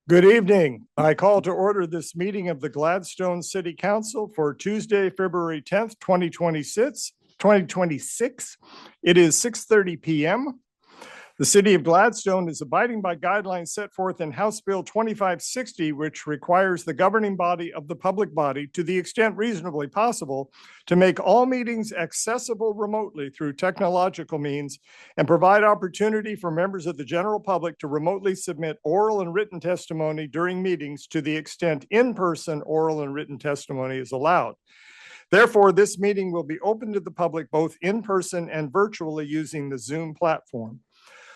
Good evening. I call to order this meeting of the Gladstone City Council for Tuesday, February 10th, 2026. It is 6:30 p.m. The City of Gladstone is abiding by guidelines set forth in House Bill 2560, which requires the governing body of the public body, to the extent reasonably possible, to make all meetings accessible remotely through technological means and provide opportunity for members of the general public to remotely submit oral and written testimony during meetings to the extent in-person oral and written testimony is allowed. Therefore, this meeting will be open to the public both in person and virtually using the Zoom platform.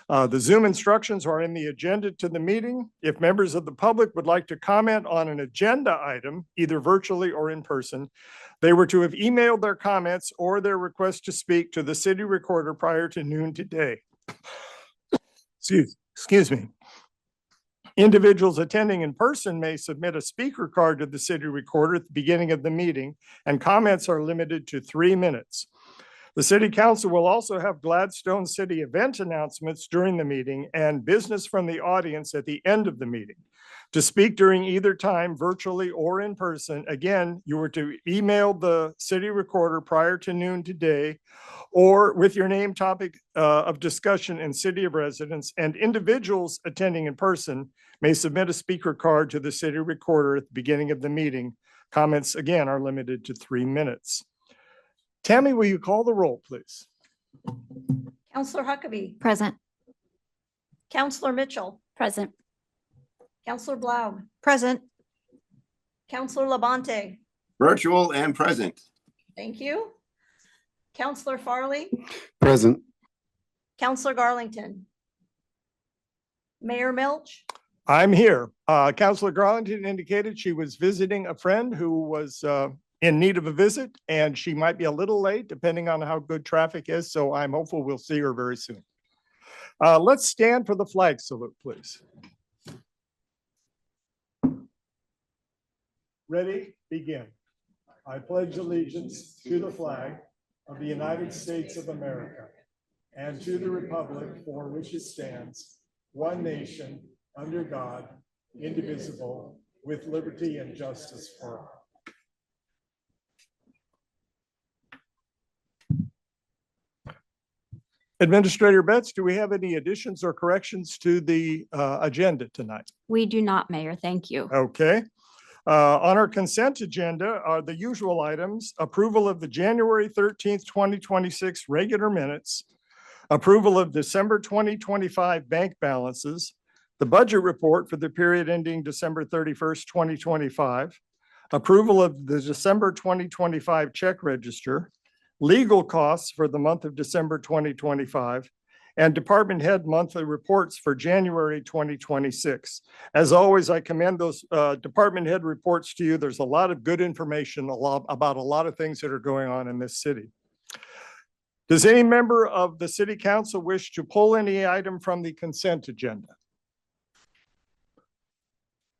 The Zoom instructions are in the agenda to the meeting. If members of the public would like to comment on an agenda item, either virtually or in person, they were to have emailed their comments or their request to speak to the city recorder prior to noon today. Excuse me. Individuals attending in person may submit a speaker card to the city recorder at the beginning of the meeting, and comments are limited to 3 minutes. The City Council will also have Gladstone City event announcements during the meeting and business from the audience at the end of the meeting. To speak during either time, virtually or in person, again, you were to email the city recorder prior to noon today, or with your name, topic of discussion, and city of residence, and individuals attending in person may submit a speaker card to the city recorder at the beginning of the meeting. Comments, again, are limited to 3 minutes. Tammy, will you call the roll, please? Counselor Huckabee. Present. Counselor Mitchell. Present. Counselor Blau. Present. Counselor Labonte. Virtual and present. Thank you. Counselor Farley. Present. Counselor Garlington. Mayor Milch. I'm here. Counselor Garlington indicated she was visiting a friend who was in need of a visit, and she might be a little late depending on how good traffic is. So I'm hopeful we'll see her very soon. Let's stand for the flag salute, please. Ready, begin. I pledge allegiance to the flag of the United States of America and to the republic for which it stands, one nation, under God, indivisible, with liberty and justice for all. Administrator Betts, do we have any additions or corrections to the agenda tonight? We do not, Mayor. Thank you. Okay. On our consent agenda are the usual items: approval of the January 13th, 2026 regular minutes, approval of December 2025 bank balances, the budget report for the period ending December 31st, 2025, approval of the December 2025 check register, legal costs for the month of December 2025, and department head monthly reports for January 2026. As always, I commend those department head reports to you. There's a lot of good information about a lot of things that are going on in this city. Does any member of the City Council wish to pull any item from the consent agenda?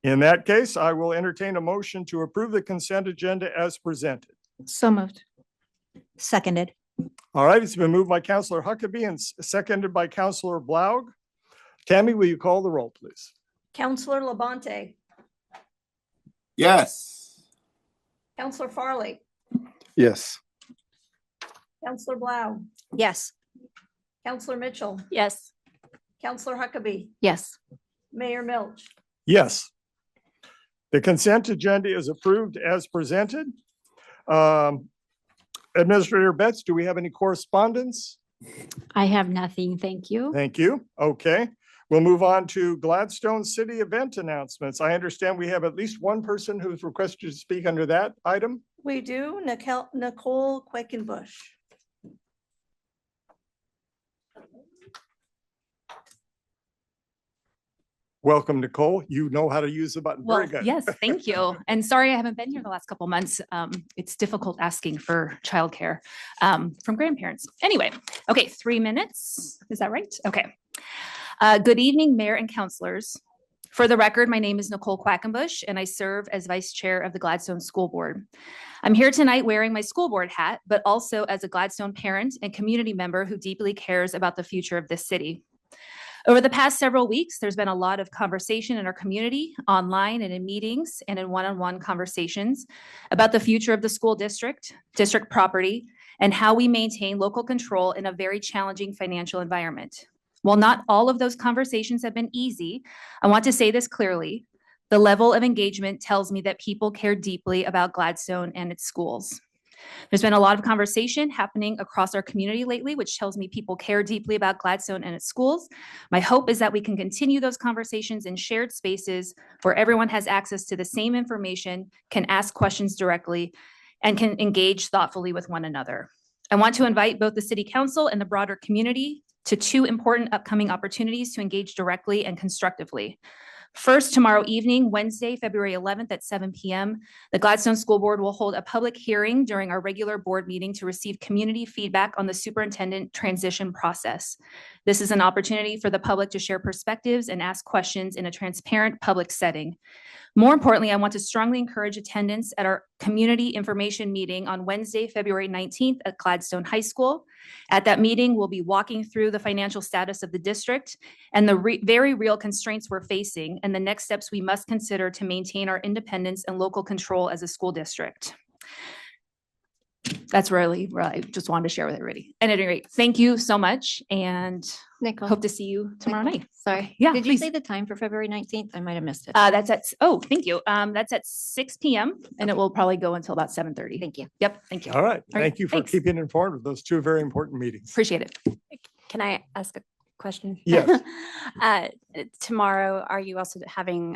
In that case, I will entertain a motion to approve the consent agenda as presented. So moved. Seconded. All right, it's been moved by Counselor Huckabee and seconded by Counselor Blaug. Tammy, will you call the roll, please? Counselor Labonte. Yes. Counselor Farley. Yes. Counselor Blau. Yes. Counselor Mitchell. Yes. Counselor Huckabee. Yes. Mayor Milch. Yes. The consent agenda is approved as presented. Administrator Betts, do we have any correspondence? I have nothing. Thank you. Thank you. Okay. We'll move on to Gladstone City event announcements. I understand we have at least one person who's requested to speak under that item. We do. Nicole Quickenbush. Welcome, Nicole. You know how to use the button. Very good. Yes, thank you. And sorry I haven't been here the last couple months. It's difficult asking for childcare from grandparents. Anyway, okay, 3 minutes. Is that right? Okay. Good evening, Mayor and councilors. For the record, my name is Nicole Quackenbush, and I serve as Vice Chair of the Gladstone School Board. I'm here tonight wearing my school board hat, but also as a Gladstone parent and community member who deeply cares about the future of this city. Over the past several weeks, there's been a lot of conversation in our community, online and in meetings and in one-on-one conversations about the future of the school district, district property, and how we maintain local control in a very challenging financial environment. While not all of those conversations have been easy, I want to say this clearly. The level of engagement tells me that people care deeply about Gladstone and its schools. There's been a lot of conversation happening across our community lately, which tells me people care deeply about Gladstone and its schools. My hope is that we can continue those conversations in shared spaces where everyone has access to the same information, can ask questions directly, and can engage thoughtfully with one another. I want to invite both the City Council and the broader community to two important upcoming opportunities to engage directly and constructively. First, tomorrow evening, Wednesday, February 11th at 7 p.m., the Gladstone School Board will hold a public hearing during our regular board meeting to receive community feedback on the superintendent transition process. This is an opportunity for the public to share perspectives and ask questions in a transparent public setting. More importantly, I want to strongly encourage attendance at our community information meeting on Wednesday, February 19th at Gladstone High School. At that meeting, we'll be walking through the financial status of the district and the very real constraints we're facing and the next steps we must consider to maintain our independence and local control as a school district. That's really what I just wanted to share with everybody. And at any rate, thank you so much and Nicole, hope to see you tomorrow night. sorry. Yeah, Did please. you say the time for February 19th? I might have missed it. That's at, oh, thank you. That's at 6 p.m. and it will probably go until about 7:30. Thank you. Yep, thank you. All right. right, Thank you for thanks. keeping informed of those two very important meetings. Appreciate it. Can I ask a question? Yes. Tomorrow, are you also having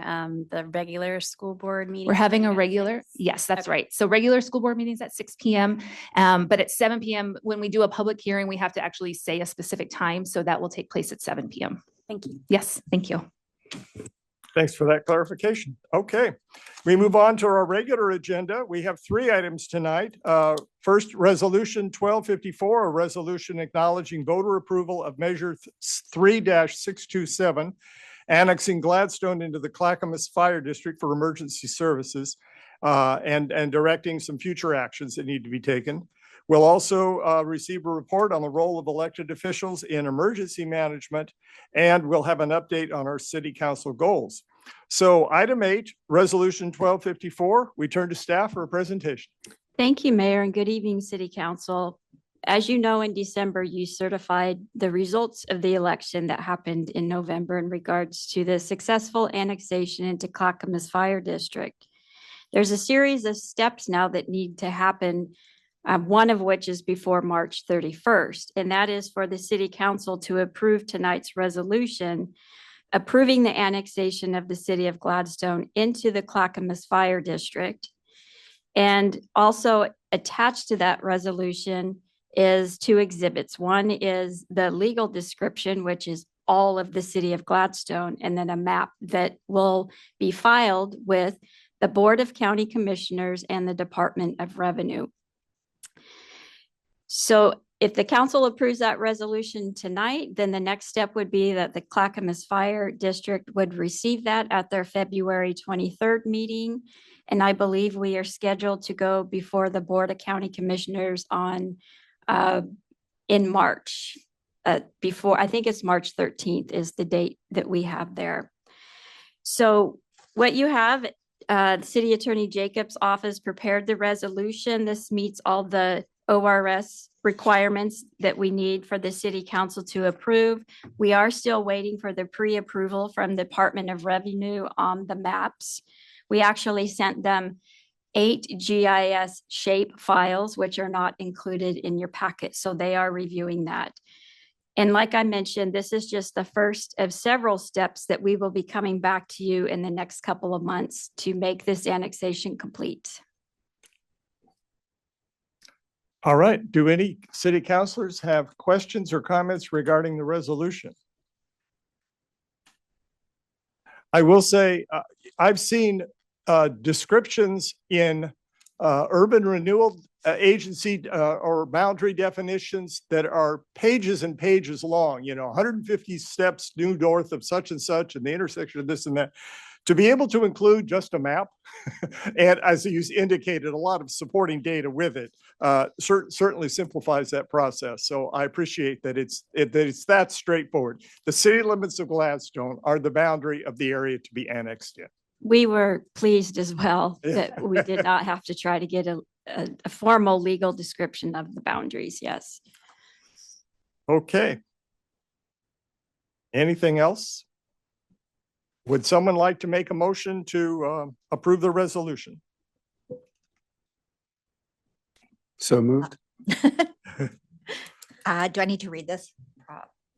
the regular school board meeting? We're having a at regular, 6? yes, that's Okay. right. So regular school board meetings at 6 p.m. But at 7 p.m., when we do a public hearing, we have to actually say a specific time. So that will take place at 7 p.m. Thank you. Yes, thank you. Thanks for that clarification. Okay, we move on to our regular agenda. We have three items tonight. First, Resolution 1254, a resolution acknowledging voter approval of Measure 3-627, annexing Gladstone into the Clackamas Fire District for emergency services, and directing some future actions that need to be taken. We'll also receive a report on the role of elected officials in emergency management, and we'll have an update on our city council goals. So item 8, resolution 1254, we turn to staff for a presentation. Thank you, Mayor, and good evening, City Council. As you know, in December, you certified the results of the election that happened in November in regards to the successful annexation into Clackamas Fire District. There's a series of steps now that need to happen, one of which is before March 31st, and that is for the City Council to approve tonight's resolution approving the annexation of the City of Gladstone into the Clackamas Fire District. And also attached to that resolution is two exhibits. One is the legal description, which is all of the City of Gladstone, and then a map that will be filed with the Board of County Commissioners and the Department of Revenue. So if the council approves that resolution tonight, then the next step would be that the Clackamas Fire District would receive that at their February 23rd meeting. And I believe we are scheduled to go before the Board of County Commissioners on in March. Before, I think it's March 13th is the date that we have there. So what you have, City Attorney Jacob's office prepared the resolution. This meets all the ORS requirements that we need for the City Council to approve. We are still waiting for the pre-approval from the Department of Revenue on the maps. We actually sent them 8 GIS shape files, which are not included in your packet. So they are reviewing that. And like I mentioned, this is just the first of several steps that we will be coming back to you in the next couple of months to make this annexation complete. All right, do any city councilors have questions or comments regarding the resolution? I will say, I've seen descriptions in urban renewal agency or boundary definitions that are pages and pages long, 150 steps due north of such and such and the intersection of this and that. To be able to include just a map, and as you indicated, a lot of supporting data with it, certainly simplifies that process. So I appreciate that it's that straightforward. The city limits of Gladstone are the boundary of the area to be annexed in. We were pleased as well Yeah. that we did not have to try to get a formal legal description of the boundaries. Yes. Okay. Anything else? Would someone like to make a motion to approve the resolution? So moved. Do I need to read this?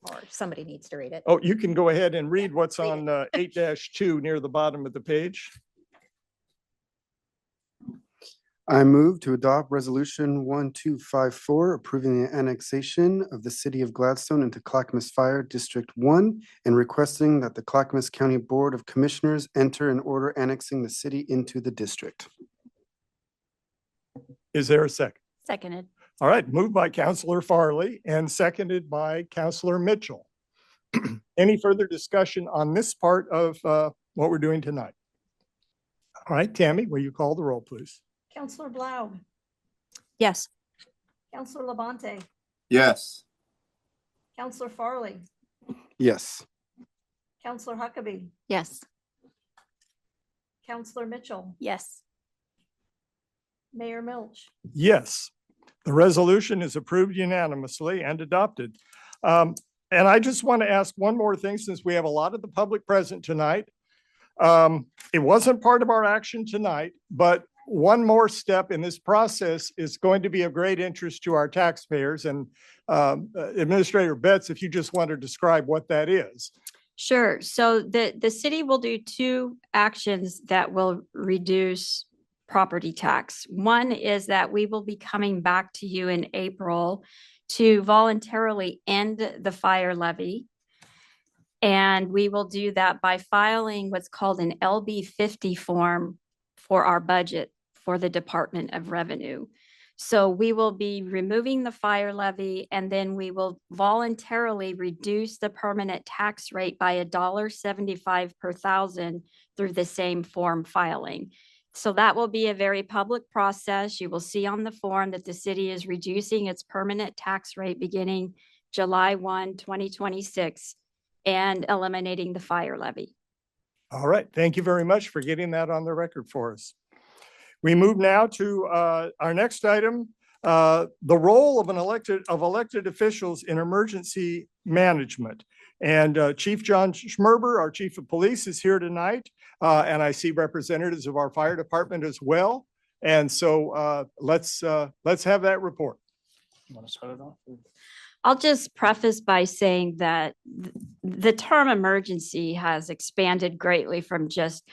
Or somebody needs to read it? Oh, you can go ahead and read what's Read on 8-2 near the bottom of the page. I move to adopt Resolution 1254, approving the annexation of the city of Gladstone into Clackamas Fire District 1 and requesting that the Clackamas County Board of Commissioners enter an order annexing the city into the district. Is there a second? Seconded. All right, moved by Counselor Farley and seconded by Counselor Mitchell. Any further discussion on this part of what we're doing tonight? All right, Tammy, will you call the roll, please? Counselor Blau, Yes. Counselor Labonte, Yes. Counselor Farley, Yes. Counselor Huckabee, Yes. Counselor Mitchell, Yes. Mayor Milch. Yes, the resolution is approved unanimously and adopted. And I just want to ask one more thing, since we have a lot of the public present tonight. It wasn't part of our action tonight, but one more step in this process is going to be of great interest to our taxpayers. And Administrator Betts, if you just want to describe what that is. Sure. So the city will do two actions that will reduce property tax. One is that we will be coming back to you in April to voluntarily end the fire levy. And we will do that by filing what's called an LB 50 form for our budget for the Department of Revenue. So we will be removing the fire levy, and then we will voluntarily reduce the permanent tax rate by $1.75 per thousand through the same form filing. So that will be a very public process. You will see on the form that the city is reducing its permanent tax rate beginning July 1, 2026, and eliminating the fire levy. All right, thank you very much for getting that on the record for us. We move now to our next item, the role of elected officials in emergency management. And Chief John Schmerber, our Chief of Police, is here tonight. And I see representatives of our fire department as well. And so let's have that report. You want to start it off? I'll just preface by saying that the term emergency has expanded greatly from just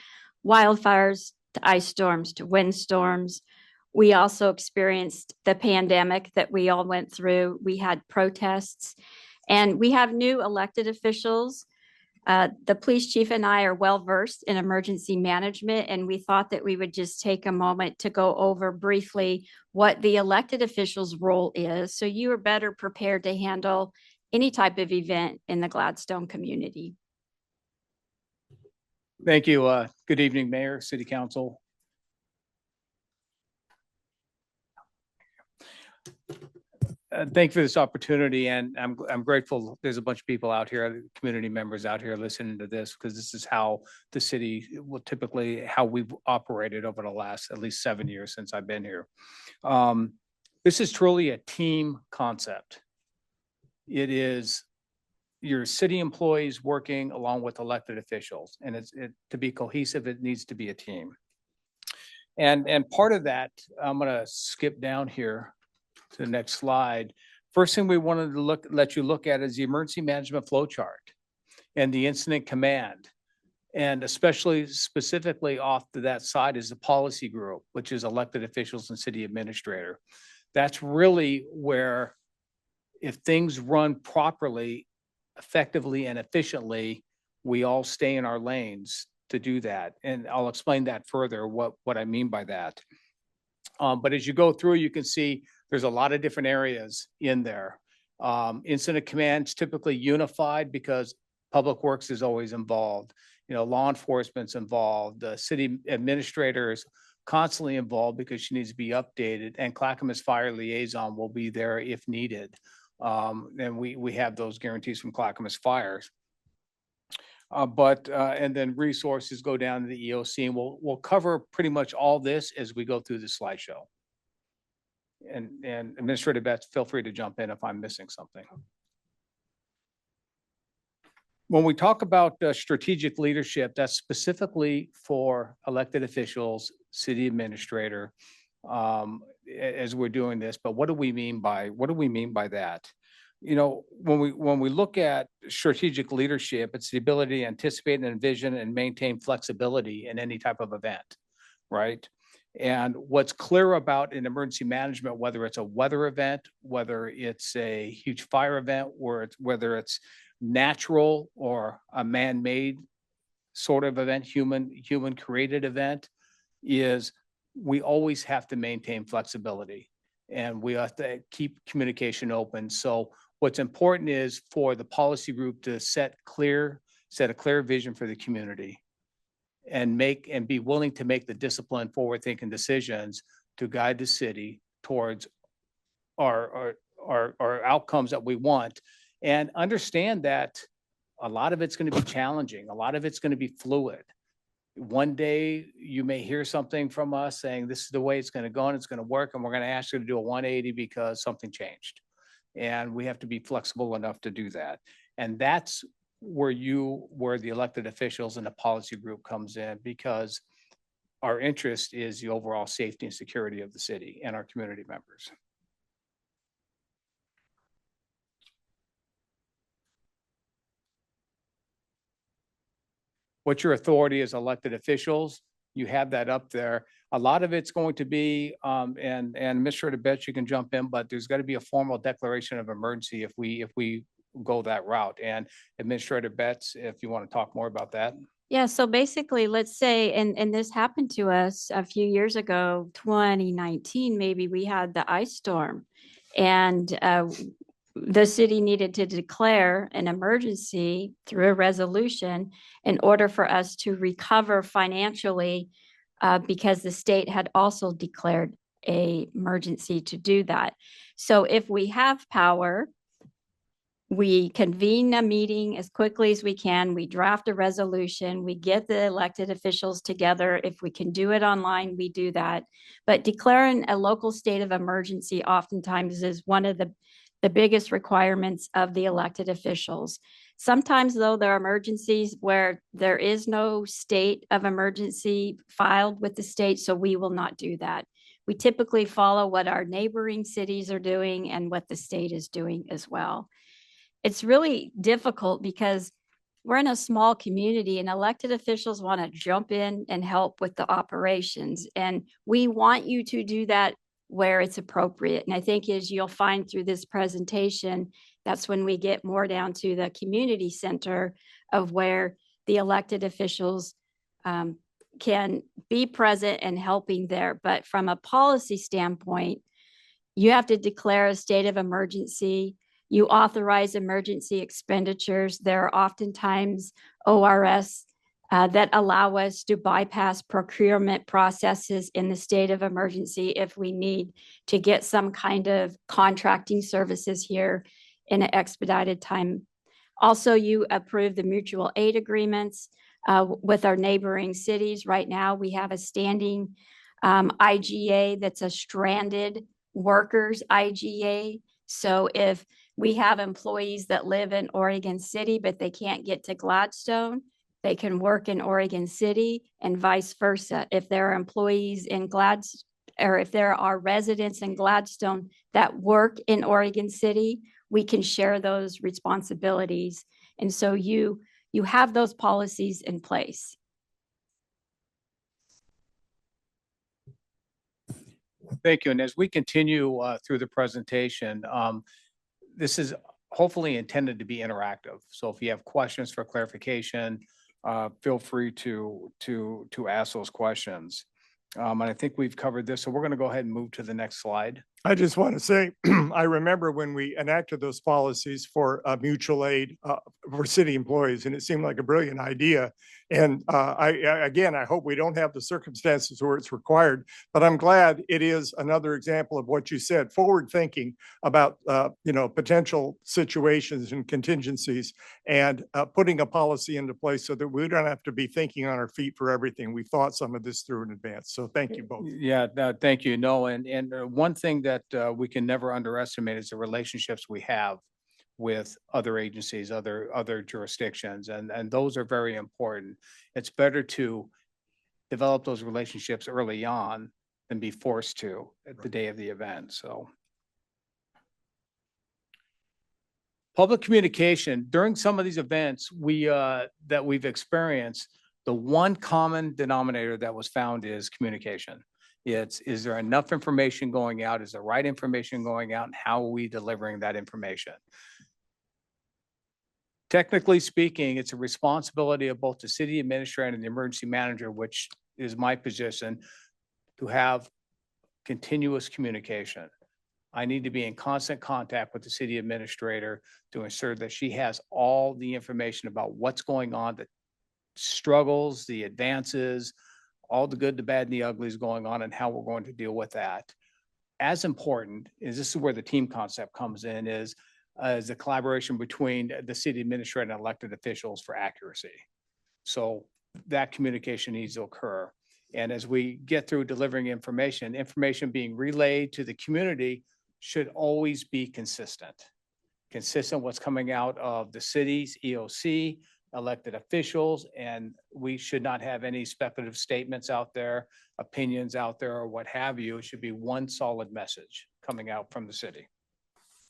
wildfires to ice storms to windstorms. We also experienced the pandemic that we all went through. We had protests, and we have new elected officials. The police chief and I are well versed in emergency management, and we thought that we would just take a moment to go over briefly what the elected officials' role is, so you are better prepared to handle any type of event in the Gladstone community. Thank you. Good evening, Mayor, City Council. Thank you for this opportunity, and I'm grateful. There's a bunch of people out here, community members out here listening to this, because this is how the city will typically, how we've operated over the last at least 7 years since I've been here. This is truly a team concept. It is your city employees working along with elected officials, and to be cohesive, it needs to be a team. And part of that, I'm going to skip down here to the next slide. First thing we wanted to let you look at is the emergency management flow chart and the incident command. And especially specifically off to that side is the policy group, which is elected officials and city administrator. That's really where, if things run properly, effectively and efficiently, we all stay in our lanes to do that. And I'll explain that further, what I mean by that. But as you go through, you can see there's a lot of different areas in there. Incident command's typically unified because Public Works is always involved. law enforcement's involved, the city administrator is constantly involved because she needs to be updated, and Clackamas Fire Liaison will be there if needed. And we have those guarantees from Clackamas Fires. And then resources go down to the EOC, and we'll cover pretty much all this as we go through the slideshow. And Administrator Betts, feel free to jump in if I'm missing something. When we talk about strategic leadership, that's specifically for elected officials, city administrator, as we're doing this. But what do we mean by that? When we look at strategic leadership, it's the ability to anticipate and envision and maintain flexibility in any type of event, right? And what's clear about an emergency management, whether it's a weather event, whether it's a huge fire event, whether it's natural or a man-made sort of event, human created event, is we always have to maintain flexibility, and we have to keep communication open. So what's important is for the policy group to set a clear vision for the community, and be willing to make the disciplined, forward-thinking decisions to guide the city towards our outcomes that we want. And understand that a lot of it's going to be challenging. A lot of it's going to be fluid. One day you may hear something from us saying this is the way it's going to go and it's going to work, and we're going to ask you to do a 180 because something changed. And we have to be flexible enough to do that. And that's where the elected officials and the policy group comes in, because our interest is the overall safety and security of the city and our community members. What's your authority as elected officials? You have that up there. A lot of it's going to be, and Administrator Betts, you can jump in, but there's got to be a formal declaration of emergency if we go that route. And Administrator Betts, if you want to talk more about that. Yeah, so basically, let's say, and this happened to us a few years ago, 2019, maybe, we had the ice storm, and the city needed to declare an emergency through a resolution in order for us to recover financially, because the state had also declared an emergency to do that. So if we have power, we convene a meeting as quickly as we can. We draft a resolution. We get the elected officials together. If we can do it online, we do that. But declaring a local state of emergency oftentimes is one of the biggest requirements of the elected officials. Sometimes, though, there are emergencies where there is no state of emergency filed with the state, so we will not do that. We typically follow what our neighboring cities are doing and what the state is doing as well. It's really difficult because we're in a small community and elected officials want to jump in and help with the operations. And we want you to do that where it's appropriate. And I think, as you'll find through this presentation, that's when we get more down to the community center of where the elected officials can be present and helping there. But from a policy standpoint, you have to declare a state of emergency. You authorize emergency expenditures. There are oftentimes ORS that allow us to bypass procurement processes in the state of emergency if we need to get some kind of contracting services here in an expedited time. Also, you approve the mutual aid agreements with our neighboring cities. Right now, we have a standing IGA that's a stranded workers IGA. So if we have employees that live in Oregon City, but they can't get to Gladstone, they can work in Oregon City, and vice versa. If there are employees in Gladstone, or if there are residents in Gladstone that work in Oregon City, we can share those responsibilities. And so you have those policies in place. Thank you. And as we continue through the presentation, this is hopefully intended to be interactive. So if you have questions for clarification, feel free to ask those questions. And I think we've covered this. So we're going to go ahead and move to the next slide. I just want to say, I remember when we enacted those policies for mutual aid for city employees, and it seemed like a brilliant idea. And again, I hope we don't have the circumstances where it's required, but I'm glad it is another example of what you said, forward thinking about, potential situations and contingencies, and putting a policy into place so that we don't have to be thinking on our feet for everything. We thought some of this through in advance. So thank you both. Yeah, no, thank you. No, and one thing that we can never underestimate is the relationships we have with other agencies, other jurisdictions, and those are very important. It's better to develop those relationships early on than be forced to at the day of the event, so. Public communication, during some of these events, that we've experienced, the one common denominator that was found is communication. Is there enough information going out? Is the right information going out? And how are we delivering that information? Technically speaking, it's a responsibility of both the city administrator and the emergency manager, which is my position, to have continuous communication. I need to be in constant contact with the city administrator to ensure that she has all the information about what's going on, the struggles, the advances, all the good, the bad, and the uglies going on, and how we're going to deal with that. As important is, this is where the team concept comes in, is the collaboration between the city administrator and elected officials for accuracy. So that communication needs to occur. And as we get through delivering information being relayed to the community should always be consistent. Consistent what's coming out of the city's EOC, elected officials, and we should not have any speculative statements out there, opinions out there, or what have you. It should be one solid message coming out from the city.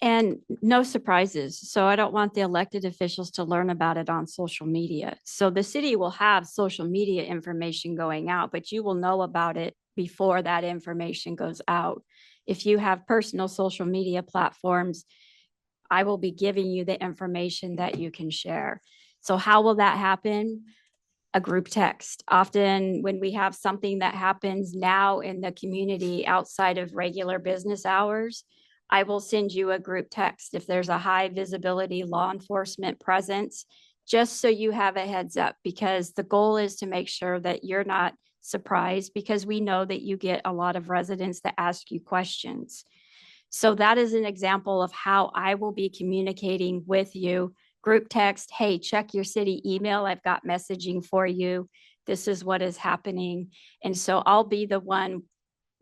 And no surprises. So I don't want the elected officials to learn about it on social media. So the city will have social media information going out, but you will know about it before that information goes out. If you have personal social media platforms, I will be giving you the information that you can share. So how will that happen? A group text. Often when we have something that happens now in the community outside of regular business hours, I will send you a group text if there's a high visibility law enforcement presence, just so you have a heads up, because the goal is to make sure that you're not surprised, because we know that you get a lot of residents that ask you questions. So that is an example of how I will be communicating with you. Group text, hey, check your city email. I've got messaging for you. This is what is happening. And so I'll be the one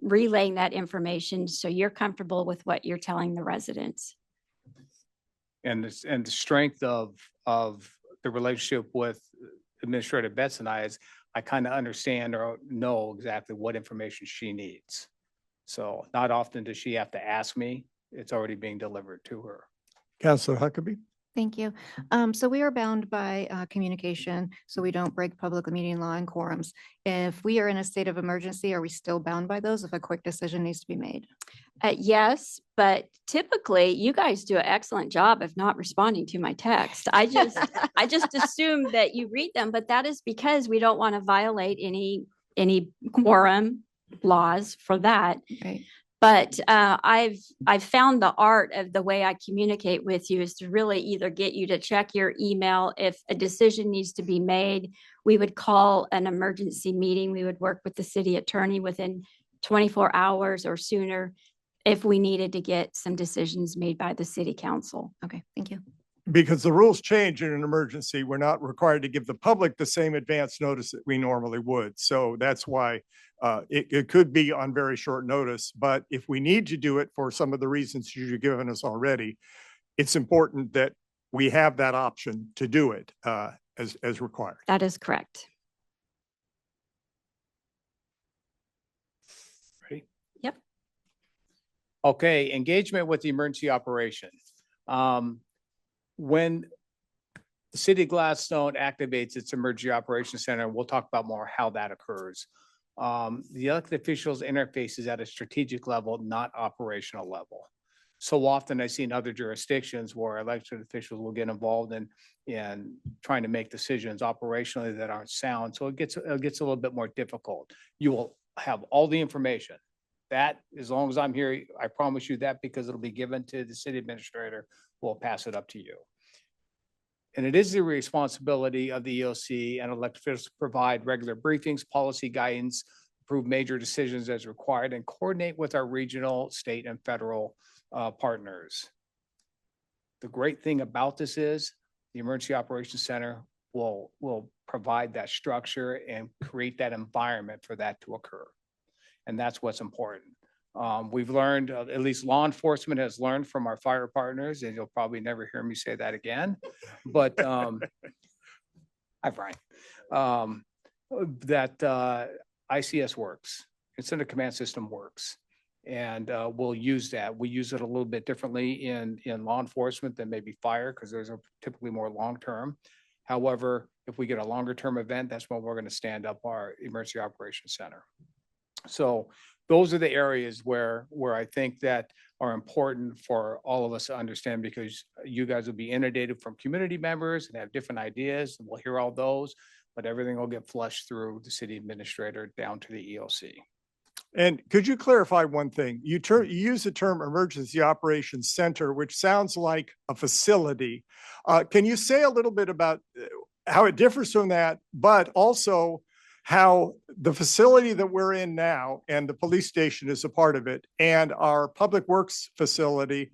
relaying that information so you're comfortable with what you're telling the residents. And the strength of the relationship with Administrator Betts and I is I kind of understand or know exactly what information she needs. So not often does she have to ask me. It's already being delivered to her. Councilor Huckabee. Thank you. So we are bound by communication, so we don't break public meeting law and quorums. If we are in a state of emergency, are we still bound by those if a quick decision needs to be made? Yes, but typically you guys do an excellent job of not responding to my text. I just assume that you read them, but that is because we don't want to violate any quorum laws for that. Right. But I've found the art of the way I communicate with you is to really either get you to check your email. If a decision needs to be made, we would call an emergency meeting. We would work with the city attorney within 24 hours or sooner if we needed to get some decisions made by the city council. Okay, thank you. Because the rules change in an emergency, we're not required to give the public the same advance notice that we normally would. So that's why it could be on very short notice. But if we need to do it for some of the reasons you've given us already, it's important that we have that option to do it as required. That is correct. Ready? Yep. Okay, engagement with the emergency operation. When the city of Gladstone activates its emergency operations center, we'll talk about more how that occurs. The elected officials interfaces at a strategic level, not operational level. So often I see in other jurisdictions where elected officials will get involved in trying to make decisions operationally that aren't sound. So it gets a little bit more difficult. You will have all the information. That, as long as I'm here, I promise you that, because it'll be given to the city administrator, who will pass it up to you. And it is the responsibility of the EOC and elected officials to provide regular briefings, policy guidance, approve major decisions as required, and coordinate with our regional, state, and federal partners. The great thing about this is the Emergency Operations Center will provide that structure and create that environment for that to occur. And that's what's important. We've learned, at least law enforcement has learned from our fire partners, and you'll probably never hear me say that again, but Hi, Brian. That ICS works. Incident Command System works. And we'll use that. We use it a little bit differently in law enforcement than maybe fire, because those are typically more long-term. However, if we get a longer-term event, that's when we're going to stand up our Emergency Operations Center. So those are the areas where I think that are important for all of us to understand, because you guys will be inundated from community members and have different ideas, and we'll hear all those, but everything will get flushed through the city administrator down to the EOC. And could you clarify one thing? You use the term Emergency Operations Center, which sounds like a facility. Can you say a little bit about how it differs from that, but also how the facility that we're in now, and the police station is a part of it, and our public works facility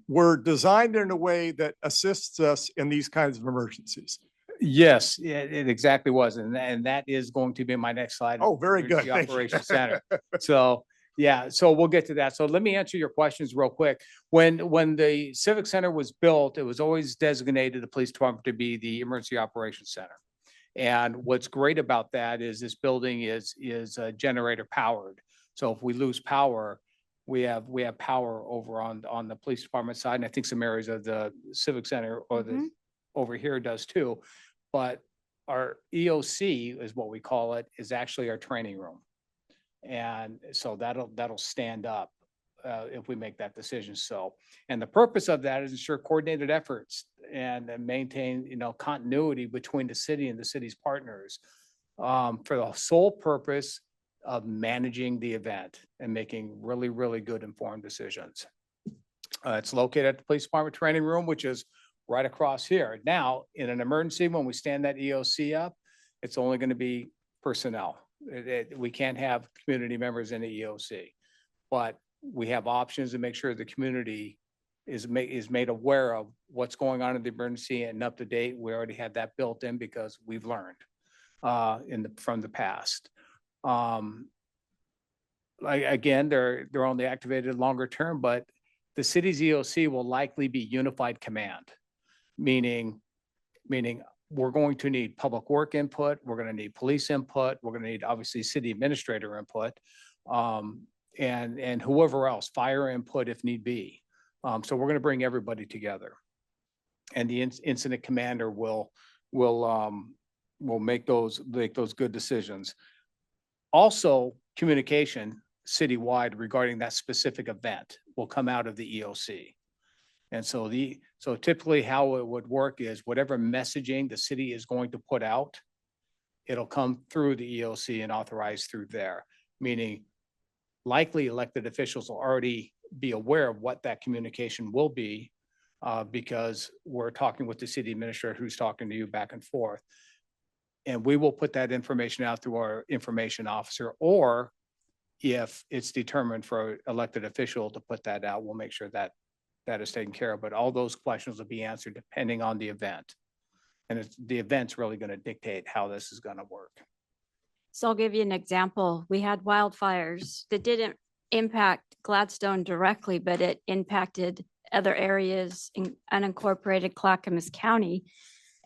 were designed in a way that assists us in these kinds of emergencies? Yes, it exactly was. And that is going to be my next slide. Oh, very good. Emergency Thank you. Operations Center. So, yeah, so we'll get to that. So let me answer your questions real quick. When the Civic Center was built, it was always designated the police department to be the Emergency Operations Center. And what's great about that is this building is generator powered. So if we lose power, we have power over on the police department side. And I think some areas of the Civic Center or the over here does too. But our EOC is what we call it, is actually our training room. And so that'll stand up if we make that decision. So, and the purpose of that is ensure coordinated efforts and maintain, continuity between the city and the city's partners for the sole purpose of managing the event and making really, really good informed decisions. It's located at the police department training room, which is right across here. Now, in an emergency, when we stand that EOC up, it's only going to be personnel. We can't have community members in the EOC, but we have options to make sure the community is made aware of what's going on in the emergency and up to date. We already had that built in because we've learned from the past. Again, they're only activated longer term, but the city's EOC will likely be unified command, meaning we're going to need public work input, we're going to need police input, we're going to need obviously city administrator input, and whoever else, fire input if need be. So we're going to bring everybody together, and the incident commander will make those good decisions. Also, communication citywide regarding that specific event will come out of the EOC. And so typically how it would work is whatever messaging the city is going to put out, it'll come through the EOC and authorized through there, meaning likely elected officials will already be aware of what that communication will be because we're talking with the city administrator who's talking to you back and forth. And we will put that information out through our information officer, or if it's determined for an elected official to put that out, we'll make sure that that is taken care of. But all those questions will be answered depending on the event. And the event's really going to dictate how this is going to work. So I'll give you an example. We had wildfires that didn't impact Gladstone directly, but it impacted other areas in unincorporated Clackamas County.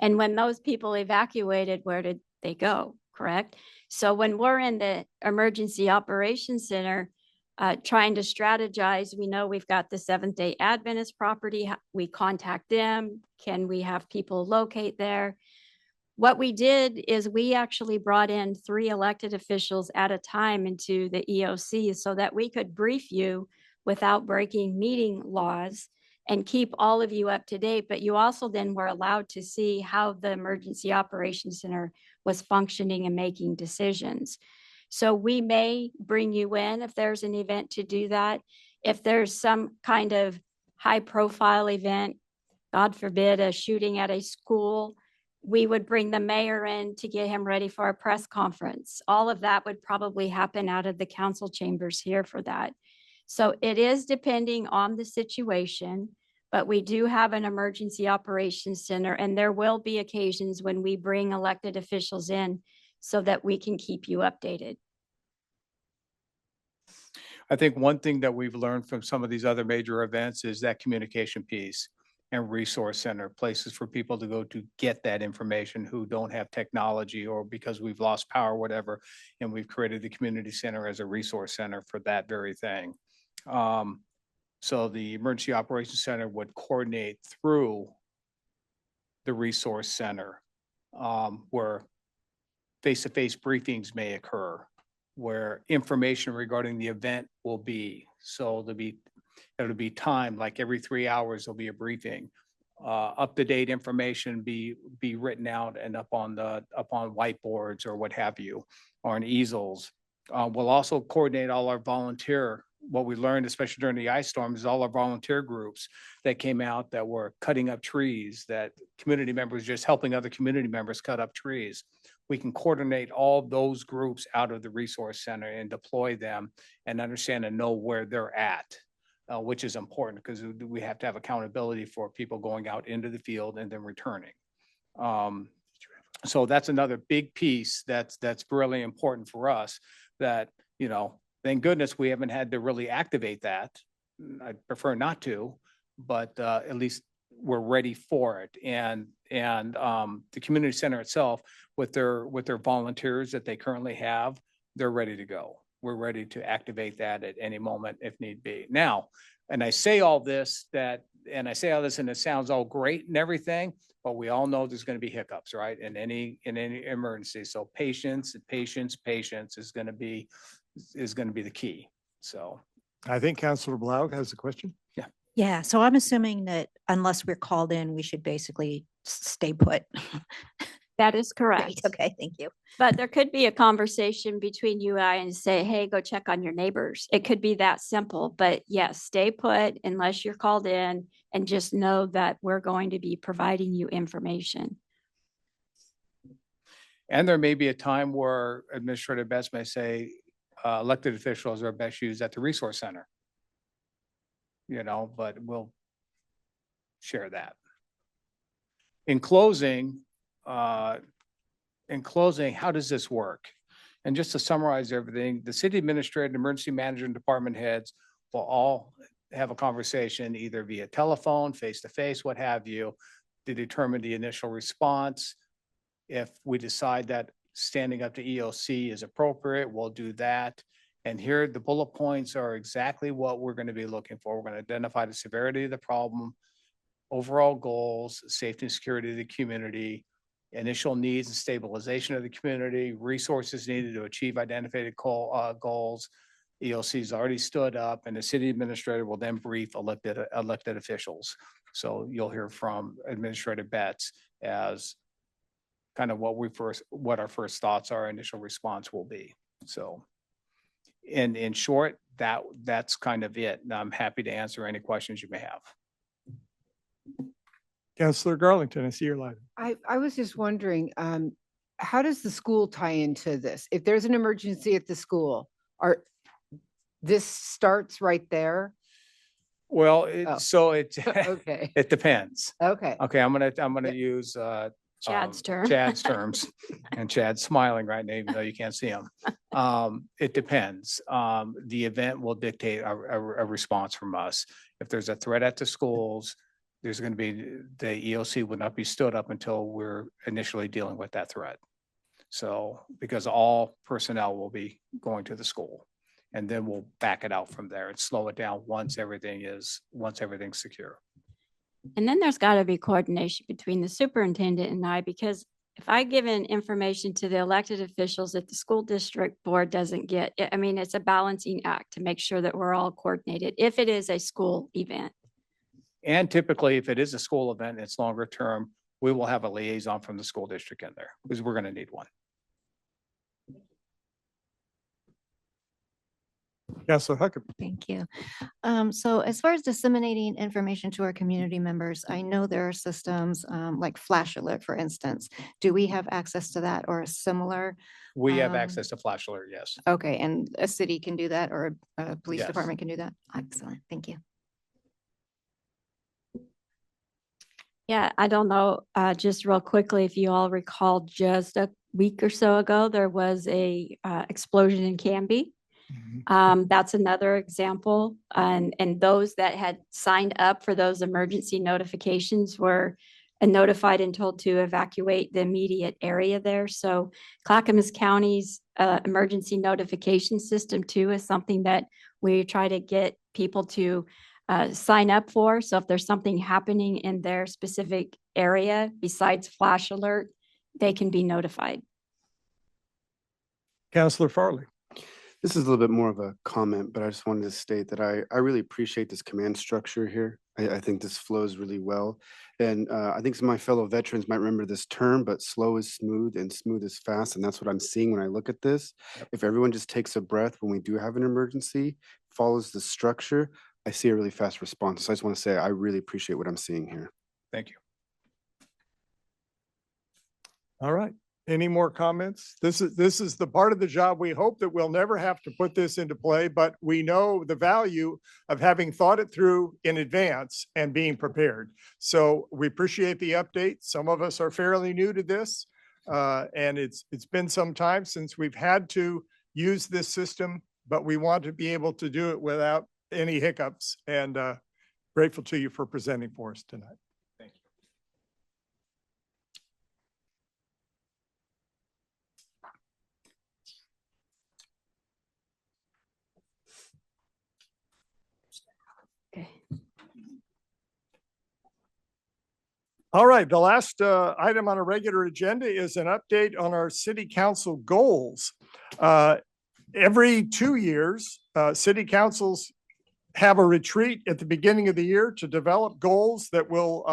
And when those people evacuated, where did they go? Correct. So when we're in the Emergency Operations Center, trying to strategize, we know we've got the Seventh-day Adventist property. We contact them. Can we have people locate there? What we did is we actually brought in 3 elected officials at a time into the EOC so that we could brief you without breaking meeting laws and keep all of you up to date. But you also then were allowed to see how the Emergency Operations Center was functioning and making decisions. So we may bring you in if there's an event to do that. If there's some kind of high profile event, God forbid, a shooting at a school, we would bring the mayor in to get him ready for a press conference. All of that would probably happen out of the council chambers here for that. So it is depending on the situation, but we do have an emergency operations center, and there will be occasions when we bring elected officials in so that we can keep you updated. I think one thing that we've learned from some of these other major events is that communication piece and resource center, places for people to go to get that information who don't have technology or because we've lost power, whatever. And we've created the community center as a resource center for that very thing. So the Emergency Operations Center would coordinate through the resource center, where face-to-face briefings may occur, where information regarding the event will be. So it'll be timed, like every 3 hours, there'll be a briefing. Up-to-date information be written out and up on whiteboards or what have you, or on easels. We'll also coordinate all our volunteer. What we learned, especially during the ice storm, is all our volunteer groups that came out that were cutting up trees, that community members just helping other community members cut up trees. We can coordinate all those groups out of the resource center and deploy them and understand and know where they're at, which is important because we have to have accountability for people going out into the field and then returning. So that's another big piece that's really important for us, that, you know, thank goodness we haven't had to really activate that. I'd prefer not to, but at least we're ready for it. And the community center itself, with their volunteers that they currently have, they're ready to go. We're ready to activate that at any moment if need be. Now, and I say all this and it sounds all great and everything, but we all know there's going to be hiccups, right? In any emergency. So patience is going to be the key. So I think Councilor Blau has a question. Yeah, so I'm assuming that unless we're called in, we should basically stay put. That is correct. Great, okay, thank you. But there could be a conversation between you and I and say, hey, go check on your neighbors. It could be that simple, but yes, stay put unless you're called in, and just know that we're going to be providing you information. And there may be a time where Administrator Betts may say, elected officials are best used at the resource center. You know, but we'll share that. In closing, how does this work? And just to summarize everything, the city administrator, emergency manager, and department heads will all have a conversation either via telephone, face-to-face, what have you, to determine the initial response. If we decide that standing up to EOC is appropriate, we'll do that. And here, the bullet points are exactly what we're going to be looking for. We're going to identify the severity of the problem, overall goals, safety and security of the community, initial needs and stabilization of the community, resources needed to achieve identified goals. EOC's already stood up, and the city administrator will then brief elected officials. So you'll hear from Administrator Betts as kind of what our first thoughts, our initial response will be. So in short, that's kind of it. And I'm happy to answer any questions you may have. Councilor Garlington, I see your line. I was just wondering, how does the school tie into this? If there's an emergency at the school, this starts right there? Well, Okay. it depends. Okay. Okay, I'm gonna use Chad's term. Chad's terms, and Chad's smiling right now, even though you can't see him. It depends. The event will dictate a response from us. If there's a threat at the schools, there's going to be, the EOC would not be stood up until we're initially dealing with that threat. So, because all personnel will be going to the school, and then we'll back it out from there and slow it down once everything's secure. And then there's got to be coordination between the superintendent and I, because if I give in information to the elected officials that the school district board doesn't get, I mean, it's a balancing act to make sure that we're all coordinated if it is a school event. And typically, if it is a school event, it's longer term, we will have a liaison from the school district in there, because we're going to need one. Counselor Huckabee. Thank you. So as far as disseminating information to our community members, I know there are systems like Flash Alert, for instance. Do we have access to that or a similar? We have Um, access to Flash Alert, yes. Okay, and a city can do that or a police Yes. department can do that? Excellent, thank you. Yeah, I don't know, just real quickly, if you all recall, just a week or so ago, there was a explosion in Canby. That's another example. And those that had signed up for those emergency notifications were notified and told to evacuate the immediate area there. So Clackamas County's emergency notification system too is something that we try to get people to sign up for. So if there's something happening in their specific area besides Flash Alert, they can be notified. Counselor Farley. This is a little bit more of a comment, but I just wanted to state that I really appreciate this command structure here. I think this flows really well. And I think some of my fellow veterans might remember this term, but slow is smooth and smooth is fast. And that's what I'm seeing when I look at this. If everyone just takes a breath when we do have an emergency, follows the structure, I see a really fast response. So I just want to say I really appreciate what I'm seeing here. Thank you. All right. Any more comments? This is the part of the job we hope that we'll never have to put this into play, but we know the value of having thought it through in advance and being prepared. So we appreciate the update. Some of us are fairly new to this, and it's been some time since we've had to use this system, but we want to be able to do it without any hiccups, and grateful to you for presenting for us tonight. Thank you. Okay. All right, the last item on a regular agenda is an update on our city council goals. Every 2 years, city councils have a retreat at the beginning of the year to develop goals that will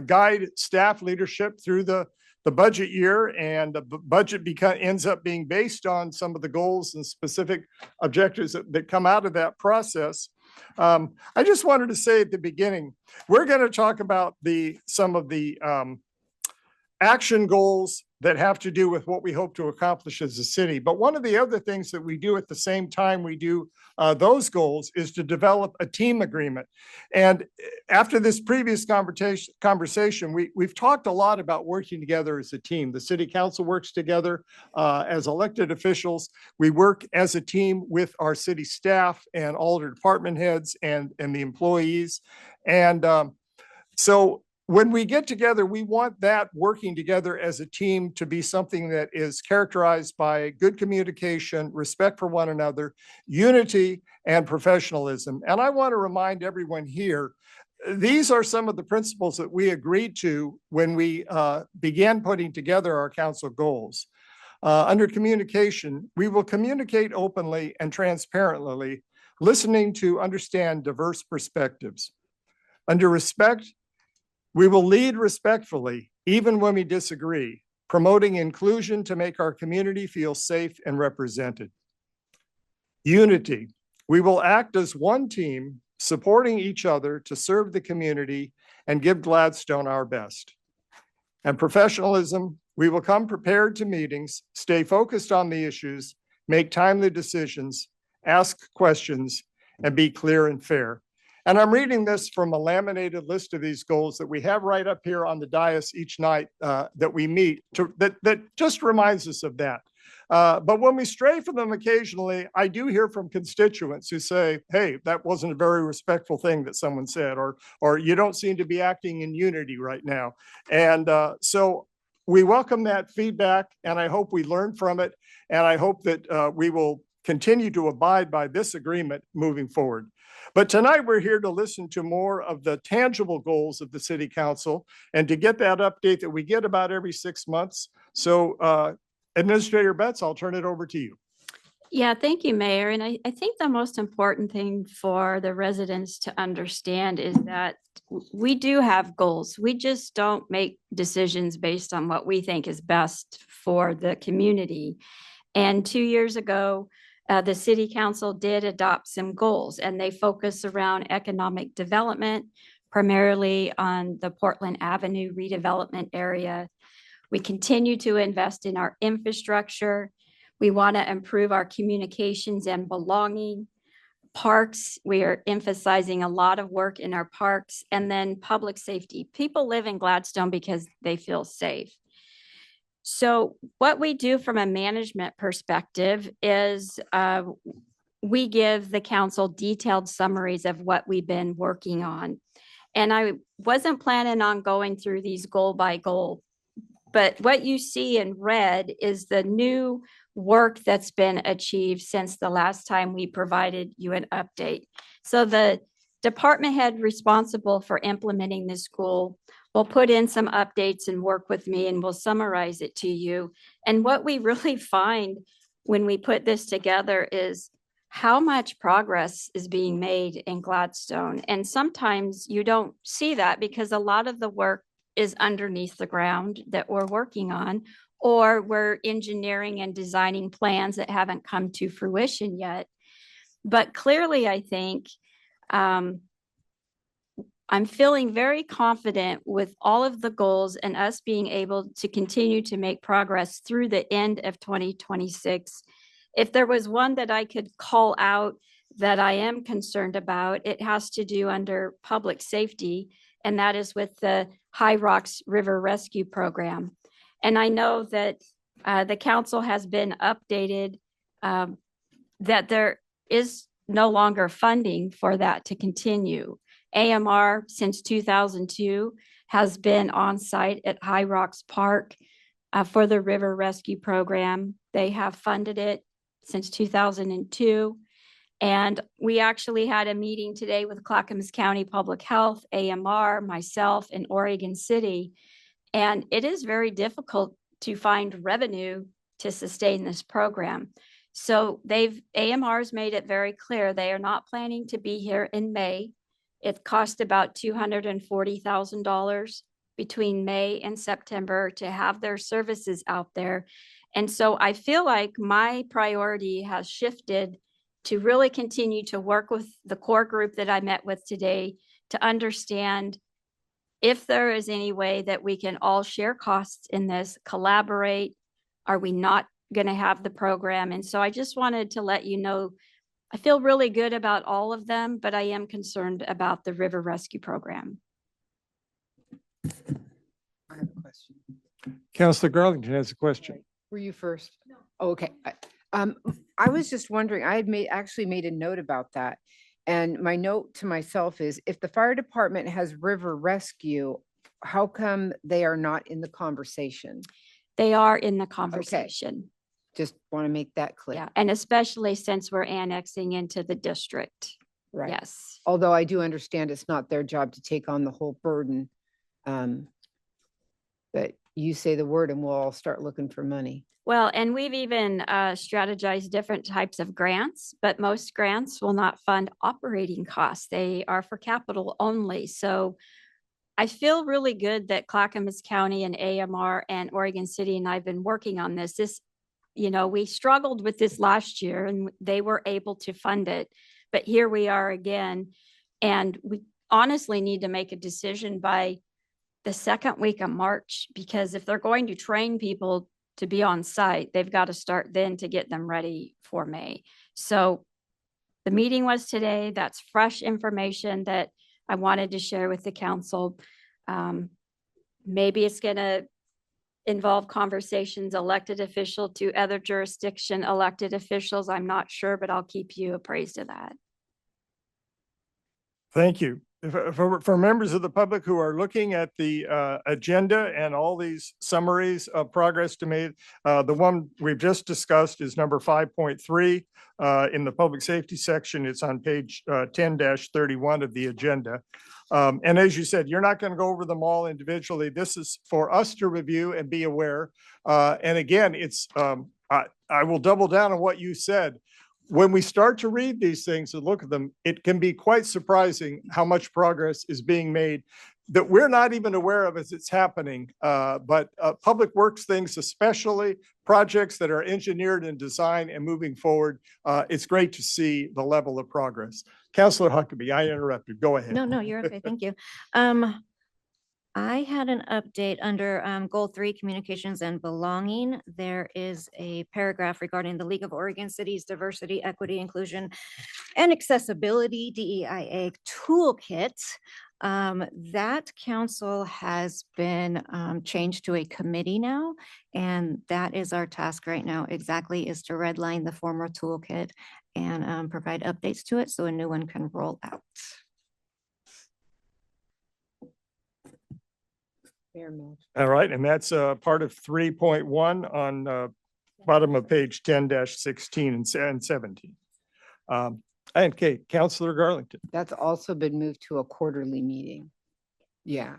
guide staff leadership through the budget year, and the budget ends up being based on some of the goals and specific objectives that come out of that process. I just wanted to say at the beginning, we're going to talk about some of the action goals that have to do with what we hope to accomplish as a city. But one of the other things that we do at the same time we do those goals is to develop a team agreement. And after this previous conversation, we've talked a lot about working together as a team. The city council works together as elected officials. We work as a team with our city staff and all the department heads and the employees. And so when we get together, we want that working together as a team to be something that is characterized by good communication, respect for one another, unity, and professionalism. And I want to remind everyone here, these are some of the principles that we agreed to when we began putting together our council goals. Under communication, we will communicate openly and transparently, listening to understand diverse perspectives. Under respect, we will lead respectfully, even when we disagree, promoting inclusion to make our community feel safe and represented. Unity, we will act as one team, supporting each other to serve the community and give Gladstone our best. And professionalism, we will come prepared to meetings, stay focused on the issues, make timely decisions, ask questions, and be clear and fair. And I'm reading this from a laminated list of these goals that we have right up here on the dais each night that we meet, that just reminds us of that. But when we stray from them occasionally, I do hear from constituents who say, hey, that wasn't a very respectful thing that someone said, or you don't seem to be acting in unity right now. And so we welcome that feedback, and I hope we learn from it. And I hope that we will continue to abide by this agreement moving forward. But tonight we're here to listen to more of the tangible goals of the city council and to get that update that we get about every 6 months. So Administrator Betts, I'll turn it over to you. Yeah, thank you, Mayor. And I think the most important thing for the residents to understand is that we do have goals. We just don't make decisions based on what we think is best for the community. And 2 years ago, the city council did adopt some goals, and they focus around economic development, primarily on the Portland Avenue redevelopment area. We continue to invest in our infrastructure. We want to improve our communications and belonging. Parks, we are emphasizing a lot of work in our parks, and then public safety. People live in Gladstone because they feel safe. So what we do from a management perspective is we give the council detailed summaries of what we've been working on. And I wasn't planning on going through these goal by goal, but what you see in red is the new work that's been achieved since the last time we provided you an update. So the department head responsible for implementing this goal will put in some updates and work with me, and we'll summarize it to you. And what we really find when we put this together is how much progress is being made in Gladstone. And sometimes you don't see that because a lot of the work is underneath the ground that we're working on, or we're engineering and designing plans that haven't come to fruition yet. But clearly, I think I'm feeling very confident with all of the goals and us being able to continue to make progress through the end of 2026. If there was one that I could call out that I am concerned about, it has to do under public safety, and that is with the High Rocks River Rescue Program. And I know that the council has been updated that there is no longer funding for that to continue. AMR since 2002 has been on site at High Rocks Park for the River Rescue Program. They have funded it since 2002. And we actually had a meeting today with Clackamas County Public Health, AMR, myself, and Oregon City. And it is very difficult to find revenue to sustain this program. So AMR's made it very clear they are not planning to be here in May. It cost about $240,000 between May and September to have their services out there. And so I feel like my priority has shifted to really continue to work with the core group that I met with today to understand if there is any way that we can all share costs in this, collaborate. Are we not going to have the program? And so I just wanted to let you know, I feel really good about all of them, but I am concerned about the River Rescue Program. I have a question. Councilor Garlington has a question. Were you first? No. Oh, okay. I was just wondering, I had actually made a note about that. And my note to myself is, if the fire department has river rescue, how come they are not in the conversation? They are in the conversation. Just want to make that clear. Yeah, and especially since we're annexing into the district. Right. Yes. Although I do understand it's not their job to take on the whole burden. But you say the word and we'll all start looking for money. Well, and we've even strategized different types of grants, but most grants will not fund operating costs. They are for capital only. So I feel really good that Clackamas County and AMR and Oregon City and I've been working on this. We struggled with this last year and they were able to fund it, but here we are again. And we honestly need to make a decision by the second week of March, because if they're going to train people to be on site, they've got to start then to get them ready for May. So the meeting was today. That's fresh information that I wanted to share with the council. Maybe it's going to involve conversations, elected official to other jurisdiction, elected officials. I'm not sure, but I'll keep you appraised of that. Thank you. For members of the public who are looking at the agenda and all these summaries of progress to made, the one we've just discussed is number 5.3 in the public safety section. It's on page 10-31 of the agenda. And as you said, you're not going to go over them all individually. This is for us to review and be aware. And again, I will double down on what you said. When we start to read these things and look at them, it can be quite surprising how much progress is being made. that we're not even aware of as it's happening. But public works things, especially projects that are engineered and designed and moving forward, it's great to see the level of progress. Councillor Huckabee, I interrupted. Go ahead. No, you're okay. Thank you. I had an update under Goal 3, Communications and Belonging. There is a paragraph regarding the League of Oregon Cities Diversity, Equity, Inclusion, and Accessibility DEIA Toolkit. That council has been changed to a committee now, and that is our task right now exactly, is to redline the former toolkit and provide updates to it so a new one can roll out. All right, and that's part of 3.1 on bottom of page 10-16 and 17. Okay, Councillor Garlington. That's also been moved to a quarterly meeting. Yeah.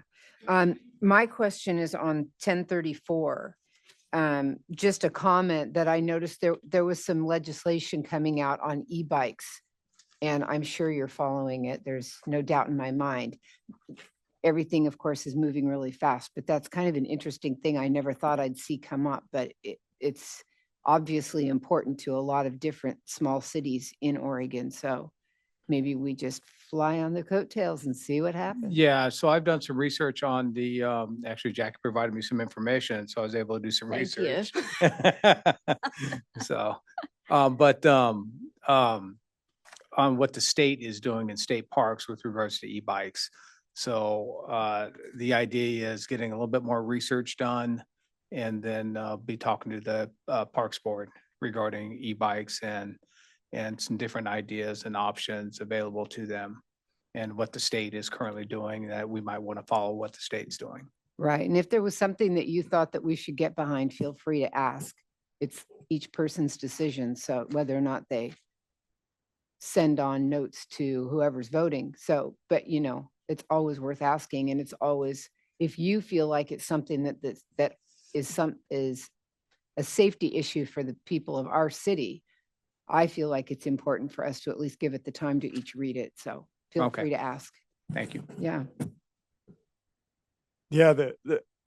My question is on 1034. Just a comment that I noticed there was some legislation coming out on e-bikes, and I'm sure you're following it. There's no doubt in my mind. Everything, of course, is moving really fast, but that's kind of an interesting thing I never thought I'd see come up, but it's obviously important to a lot of different small cities in Oregon. So maybe we just fly on the coattails and see what happens. Yeah, so I've done some research on the, actually Jackie provided me some information, so I was able to do some Thank you. research. So, on what the state is doing in state parks with regards to e-bikes. So the idea is getting a little bit more research done and then be talking to the Parks Board regarding e-bikes and some different ideas and options available to them and what the state is currently doing, that we might want to follow what the state's doing. Right. And if there was something that you thought that we should get behind, feel free to ask. It's each person's decision. So whether or not they send on notes to whoever's voting. So, but you know, it's always worth asking. And it's always, if you feel like it's something that is a safety issue for the people of our city, I feel like it's important for us to at least give it the time to each read it. So feel free to ask. Thank you. Yeah. Yeah, the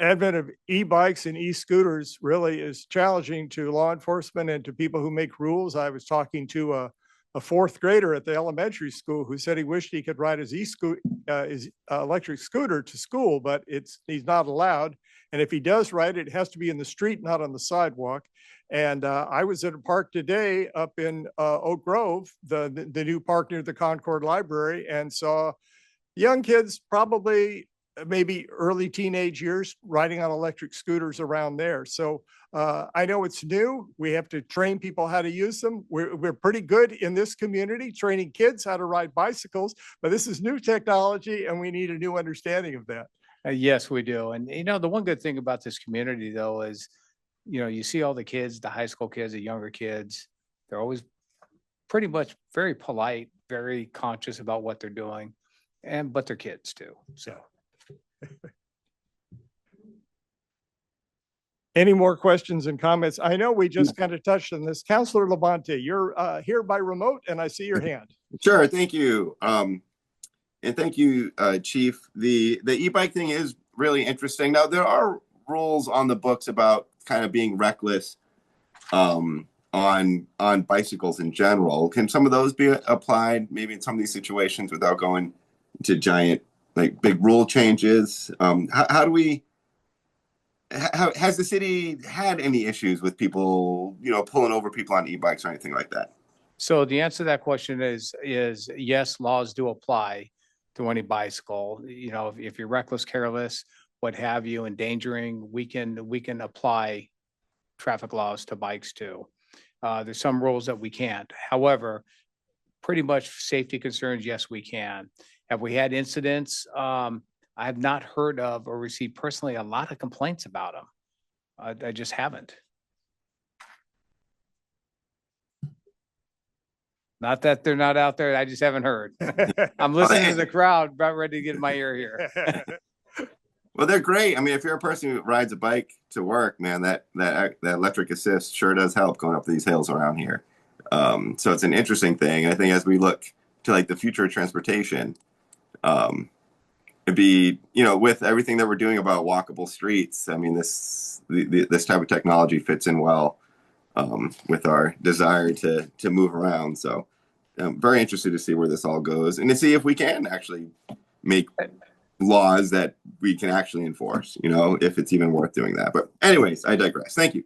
advent of e-bikes and e-scooters really is challenging to law enforcement and to people who make rules. I was talking to a fourth grader at the elementary school who said he wished he could ride his his electric scooter to school, but he's not allowed. And if he does ride it, it has to be in the street, not on the sidewalk. And I was at a park today up in Oak Grove, the new park near the Concord Library, and saw young kids, probably maybe early teenage years, riding on electric scooters around there. So I know it's new. We have to train people how to use them. We're pretty good in this community training kids how to ride bicycles, but this is new technology and we need a new understanding of that. Yes, we do. And you know, the one good thing about this community though is, you know, you see all the kids, the high school kids, the younger kids, they're always pretty much very polite, very conscious about what they're doing, but they're kids too. So. Any more questions and comments? I know we just kind of touched on this. Councillor Labonte, you're here by remote and I see your hand. Sure, thank you. And thank you, Chief. The e-bike thing is really interesting. Now, there are rules on the books about kind of being reckless on bicycles in general. Can some of those be applied maybe in some of these situations without going to giant, like big rule changes? How do we, has the city had any issues with people, you know, pulling over people on e-bikes or anything like that? So the answer to that question is yes, laws do apply to any bicycle. You know, if you're reckless, careless, what have you, endangering, we can apply traffic laws to bikes too. There's some rules that we can't. However, pretty much safety concerns, yes, we can. Have we had incidents? I have not heard of or received personally a lot of complaints about them. I just haven't. Not that they're not out there, I just haven't heard. I'm listening to the crowd, about ready to get in my ear here. Well, they're great. I mean, if you're a person who rides a bike to work, man, that electric assist sure does help going up these hills around here. So it's an interesting thing. I think as we look to like the future of transportation, it'd be, with everything that we're doing about walkable streets, I mean, this type of technology fits in well with our desire to move around. So I'm very interested to see where this all goes and to see if we can actually make laws that we can actually enforce, if it's even worth doing that. But anyways, I digress. Thank you.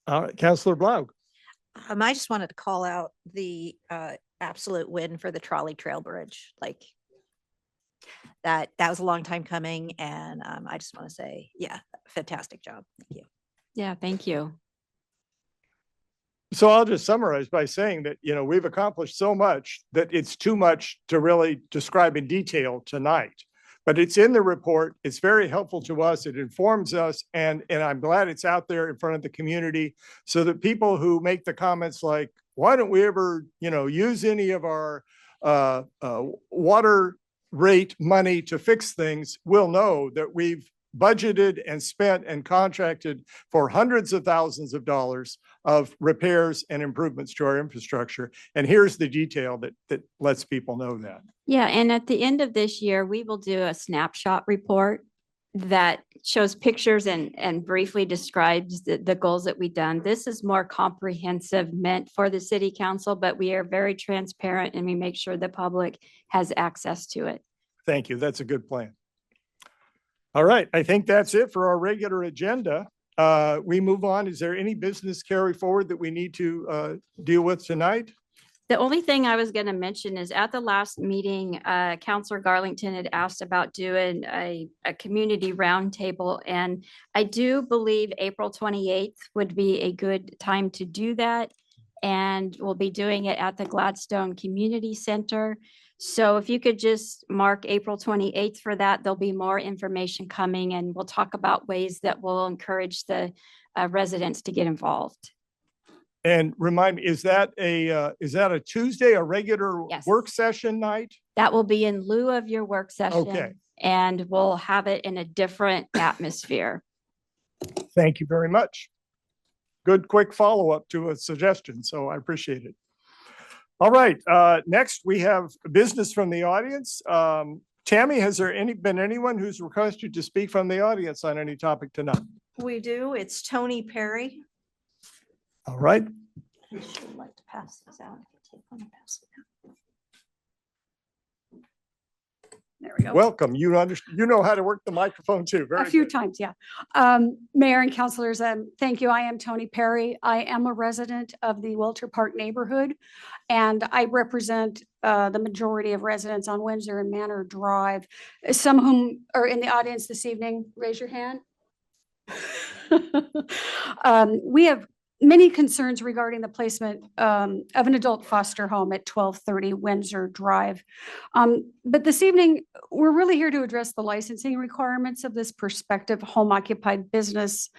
All right, Councillor Blau. I just wanted to call out the absolute win for the trolley trail bridge. Like that was a long time coming. And I just want to say, yeah, fantastic job. Thank you. Yeah, thank you. So I'll just summarize by saying that, we've accomplished so much that it's too much to really describe in detail tonight. But it's in the report. It's very helpful to us. It informs us. And I'm glad it's out there in front of the community so that people who make the comments like, why don't we ever, use any of our water rate money to fix things, will know that we've budgeted and spent and contracted for hundreds of thousands of dollars of repairs and improvements to our infrastructure. And here's the detail that lets people know that. Yeah, and at the end of this year, we will do a snapshot report that shows pictures and briefly describes the goals that we've done. This is more comprehensive, meant for the city council, but we are very transparent and we make sure the public has access to it. Thank you. That's a good plan. All right, I think that's it for our regular agenda. We move on. Is there any business carry forward that we need to deal with tonight? The only thing I was going to mention is at the last meeting, Councillor Garlington had asked about doing a community roundtable. And I do believe April 28th would be a good time to do that. And we'll be doing it at the Gladstone Community Center. So if you could just mark April 28th for that, there'll be more information coming and we'll talk about ways that will encourage the residents to get involved. And remind me, is that a Tuesday, a regular Yes. work session night? That will be in lieu of your work session. Okay. And we'll have it in a different atmosphere. Thank you very much. Good, quick follow-up to a suggestion, so I appreciate it. All right, next we have business from the audience. Tammy, has there been anyone who's requested to speak from the audience on any topic tonight? We do. It's Tony Perry. All right. I should like to pass this out. Take one and pass it out. There we go. Welcome. You know how to work the microphone too. Very A few good. times, yeah. Mayor and councilors, thank you. I am Tony Perry. I am a resident of the Walter Park neighborhood, and I represent the majority of residents on Windsor and Manor Drive. Some whom are in the audience this evening, raise your hand. We have many concerns regarding the placement of an adult foster home at 1230 Windsor Drive. But this evening, we're really here to address the licensing requirements of this prospective home occupied business.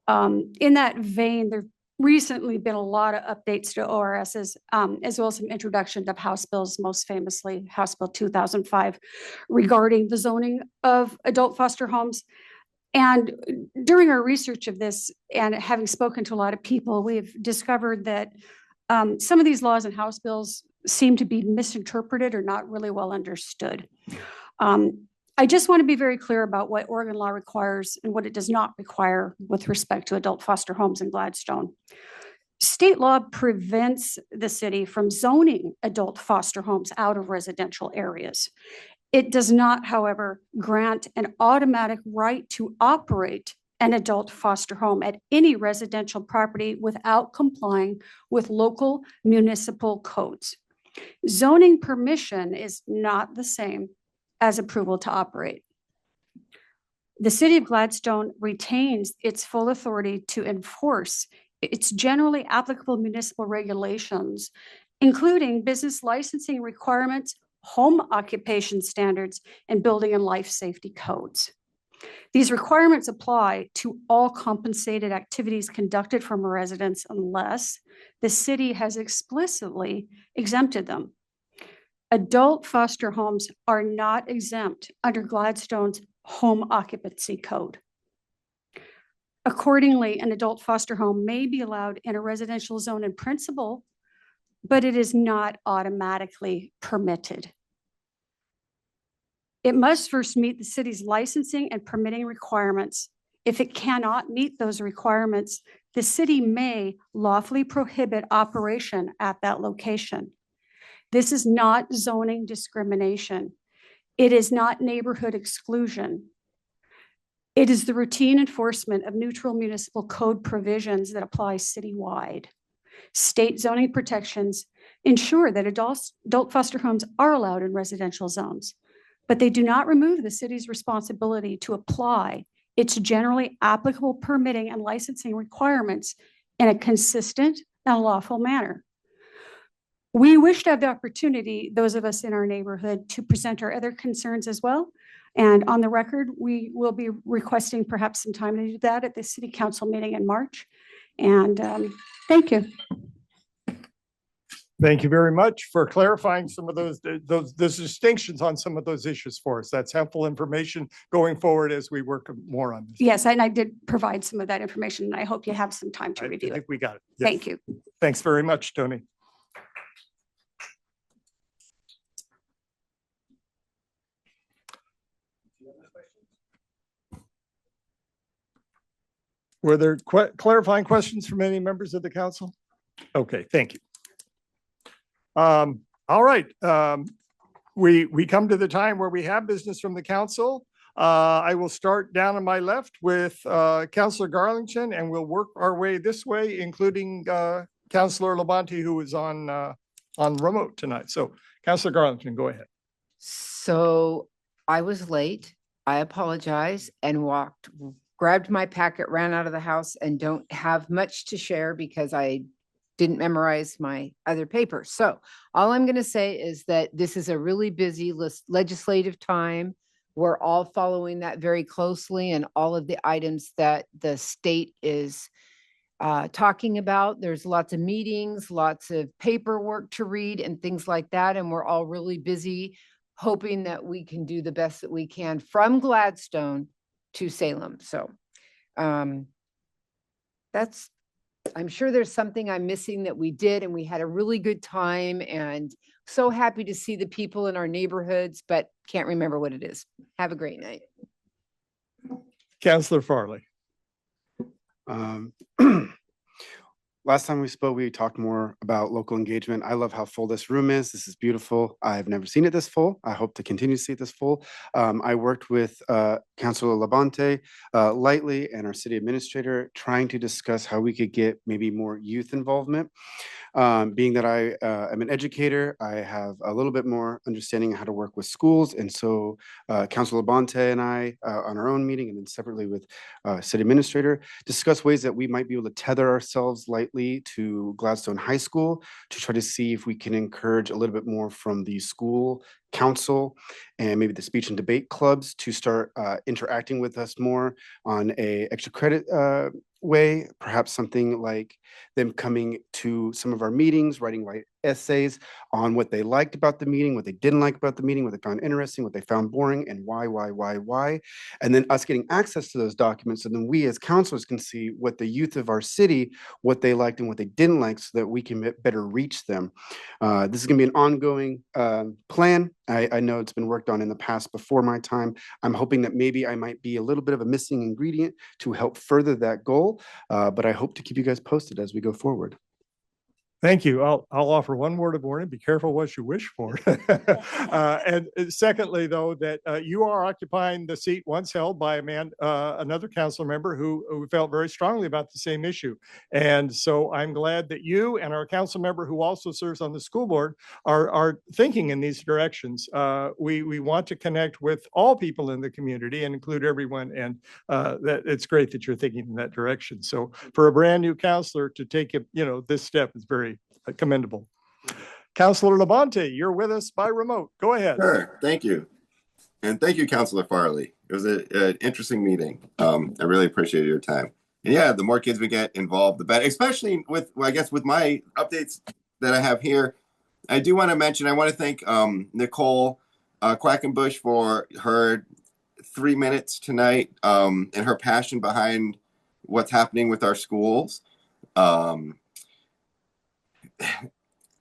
In that vein, there've recently been a lot of updates to ORSs, as well as some introduction of House bills, most famously House Bill 2005, regarding the zoning of adult foster homes. And during our research of this and having spoken to a lot of people, we've discovered that some of these laws and House bills seem to be misinterpreted or not really well understood. I just want to be very clear about what Oregon law requires and what it does not require with respect to adult foster homes in Gladstone. State law prevents the city from zoning adult foster homes out of residential areas. It does not, however, grant an automatic right to operate an adult foster home at any residential property without complying with local municipal codes. Zoning permission is not the same as approval to operate. The city of Gladstone retains its full authority to enforce its generally applicable municipal regulations, including business licensing requirements, home occupation standards, and building and life safety codes. These requirements apply to all compensated activities conducted from a residence unless the city has explicitly exempted them. Adult foster homes are not exempt under Gladstone's home occupancy code. Accordingly, an adult foster home may be allowed in a residential zone in principle, but it is not automatically permitted. It must first meet the city's licensing and permitting requirements. If it cannot meet those requirements, the city may lawfully prohibit operation at that location. This is not zoning discrimination. It is not neighborhood exclusion. It is the routine enforcement of neutral municipal code provisions that apply citywide. State zoning protections ensure that adult foster homes are allowed in residential zones, but they do not remove the city's responsibility to apply its generally applicable permitting and licensing requirements in a consistent and lawful manner. We wish to have the opportunity, those of us in our neighborhood, to present our other concerns as well. And on the record, we will be requesting perhaps some time to do that at the city council meeting in March. And thank you. Thank you very much for clarifying some of those distinctions on some of those issues for us. That's helpful information going forward as we work more on this. Yes, and I did provide some of that information, and I hope you have some time to I review it. think we got it. Yes. Thank you. Thanks very much, Tony. Were there clarifying questions from any members of the council? Okay, thank you. All right. We come to the time where we have business from the council. I will start down on my left with Councillor Garlington, and we'll work our way this way, including Councillor Labonte, who is on remote tonight. So Councillor Garlington, go ahead. So I was late. I apologize and grabbed my packet, ran out of the house, and don't have much to share because I didn't memorize my other papers. So all I'm going to say is that this is a really busy legislative time. We're all following that very closely, and all of the items that the state is talking about. There's lots of meetings, lots of paperwork to read and things like that. And we're all really busy hoping that we can do the best that we can from Gladstone to Salem. So I'm sure there's something I'm missing that we did, and we had a really good time, and so happy to see the people in our neighborhoods, but can't remember what it is. Have a great night. Councillor Farley. Last time we spoke, we talked more about local engagement. I love how full this room is. This is beautiful. I've never seen it this full. I hope to continue to see it this full. I worked with Councilor Labonte lightly and our city administrator trying to discuss how we could get maybe more youth involvement. Being that I am an educator, I have a little bit more understanding of how to work with schools. And so Councilor Labonte and I, on our own meeting and then separately with city administrator, discuss ways that we might be able to tether ourselves lightly to Gladstone High School to try to see if we can encourage a little bit more from the school council and maybe the speech and debate clubs to start interacting with us more on a extra credit way, perhaps something like them coming to some of our meetings, writing essays on what they liked about the meeting, what they didn't like about the meeting, what they found interesting, what they found boring, and why. And then us getting access to those documents. And then we as counselors can see what the youth of our city, what they liked and what they didn't like, so that we can better reach them. This is going to be an ongoing plan. I know it's been worked on in the past before my time. I'm hoping that maybe I might be a little bit of a missing ingredient to help further that goal. But I hope to keep you guys posted as we go forward. Thank you. I'll offer one word of warning. Be careful what you wish for. And secondly, though, that you are occupying the seat once held by another council member who felt very strongly about the same issue. And so I'm glad that you and our council member who also serves on the school board are thinking in these directions. We want to connect with all people in the community and include everyone. And that it's great that you're thinking in that direction. So for a brand new counselor to take this step is very commendable. Councilor Labonte, you're with us by remote. Go ahead. Sure. Thank you. And thank you, Councilor Farley. It was an interesting meeting. I really appreciated your time. And yeah, the more kids we get involved, the better, especially with, well, I guess with my updates that I have here. I do want to mention, I want to thank Nicole Quackenbush for her 3 minutes tonight and her passion behind what's happening with our schools.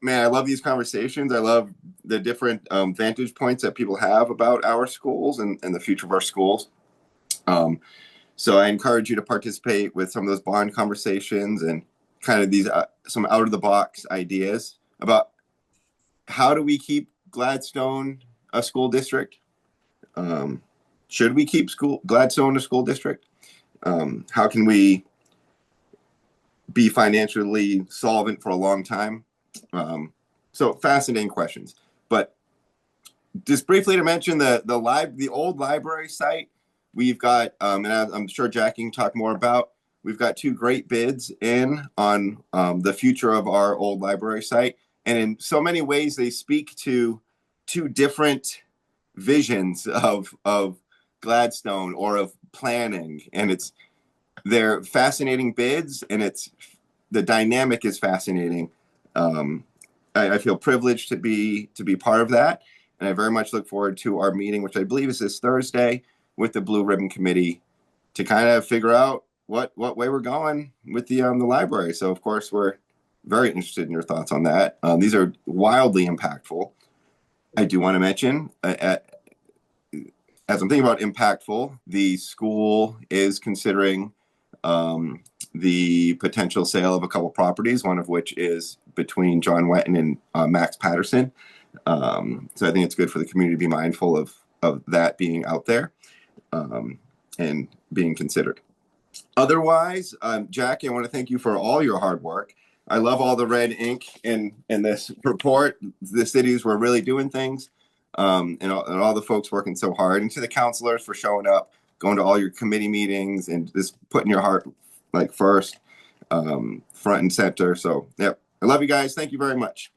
man, I love these conversations. I love the different vantage points that people have about our schools and the future of our schools. So I encourage you to participate with some of those bond conversations and kind of these some out of the box ideas about how do we keep Gladstone a school district? Should we keep Gladstone a school district? How can we be financially solvent for a long time? So fascinating questions. But just briefly to mention the old library site, we've got, and I'm sure Jackie can talk more about, we've got 2 great bids in on the future of our old library site. And in so many ways, they speak to 2 different visions of Gladstone or of planning. And they're fascinating bids, and the dynamic is fascinating. I feel privileged to be part of that. And I very much look forward to our meeting, which I believe is this Thursday, with the Blue Ribbon Committee to kind of figure out what way we're going with the library. So of course, we're very interested in your thoughts on that. These are wildly impactful. I do want to mention, as I'm thinking about impactful, the school is considering the potential sale of a couple properties, one of which is between John Wetton and Max Patterson. So I think it's good for the community to be mindful of that being out there and being considered. Otherwise, Jackie, I want to thank you for all your hard work. I love all the red ink in this report. The cities were really doing things, and all the folks working so hard. And to the counselors for showing up, going to all your committee meetings, and just putting your heart like first, front and center. So, yep, I love you guys. Thank you very much.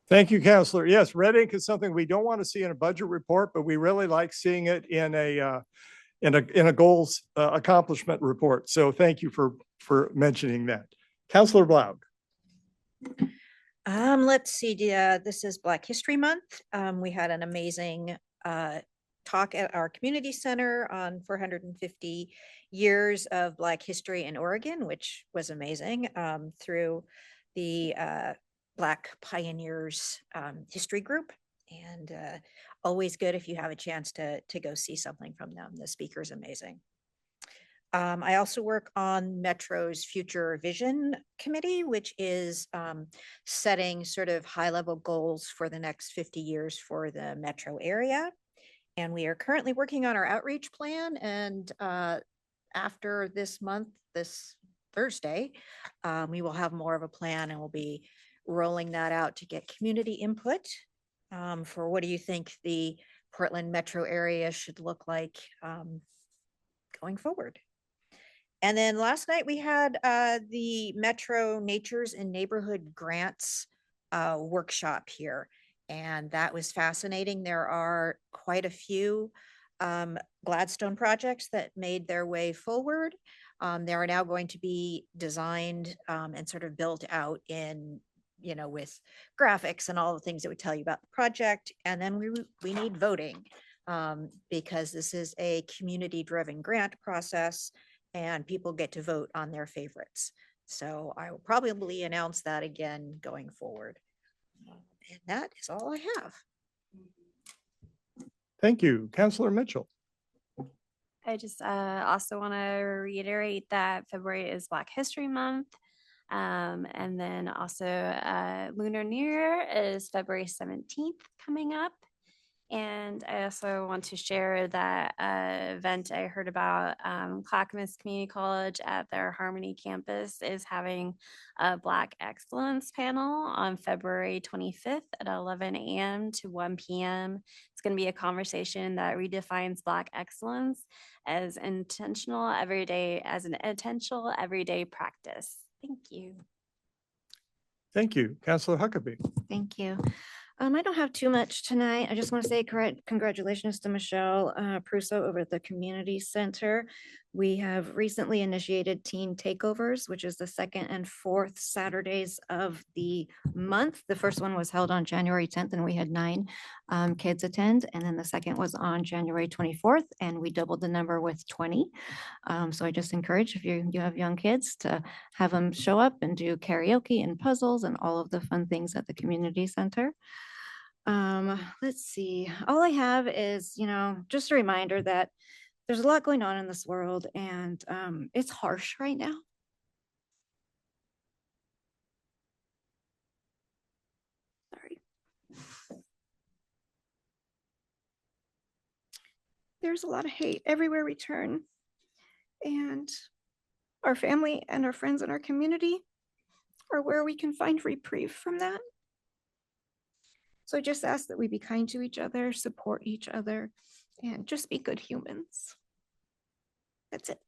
Thank you, Counselor. Yes, red ink is something we don't want to see in a budget report, but we really like seeing it in a goals accomplishment report. So thank you for mentioning that. Counselor Blau. Let's see. This is Black History Month. We had an amazing talk at our community center on 450 years of Black history in Oregon, which was amazing, through the Black Pioneers History Group. And always good if you have a chance to go see something from them. The speaker's amazing. I also work on Metro's Future Vision Committee, which is setting sort of high-level goals for the next 50 years for the Metro area. And we are currently working on our outreach plan. And after this month, this Thursday, we will have more of a plan, and we'll be rolling that out to get community input for what do you think the Portland metro area should look like going forward. And then last night we had the Metro Natures and Neighborhood Grants workshop here, and that was fascinating. There are quite a few Gladstone projects that made their way forward. They are now going to be designed and sort of built out in, with graphics and all the things that would tell you about the project. And then we need voting because this is a community-driven grant process, and people get to vote on their favorites. So I will probably announce that again going forward. And that is all I have. Thank you. Councilor Mitchell. I just also want to reiterate that February is Black History Month. And then also Lunar New Year is February 17th coming up. And I also want to share that event I heard about. Clackamas Community College at their Harmony campus is having a Black Excellence panel on February 25th at 11 a.m. to 1 p.m. It's going to be a conversation that redefines Black excellence as an intentional everyday practice. Thank you. Thank you. Councilor Huckabee. Thank you. I don't have too much tonight. I just want to say congratulations to Michelle Prusso over at the community center. We have recently initiated teen takeovers, which is the second and fourth Saturdays of the month. The first one was held on January 10th and we had 9 kids attend. And then the second was on January 24th and we doubled the number with 20. So I just encourage if you have young kids to have them show up and do karaoke and puzzles and all of the fun things at the community center. Let's see. All I have is, just a reminder that there's a lot going on in this world and it's harsh right now. Sorry. There's a lot of hate everywhere we turn. And our family and our friends and our community are where we can find reprieve from that. So I just ask that we be kind to each other, support each other, and just be good humans. That's it.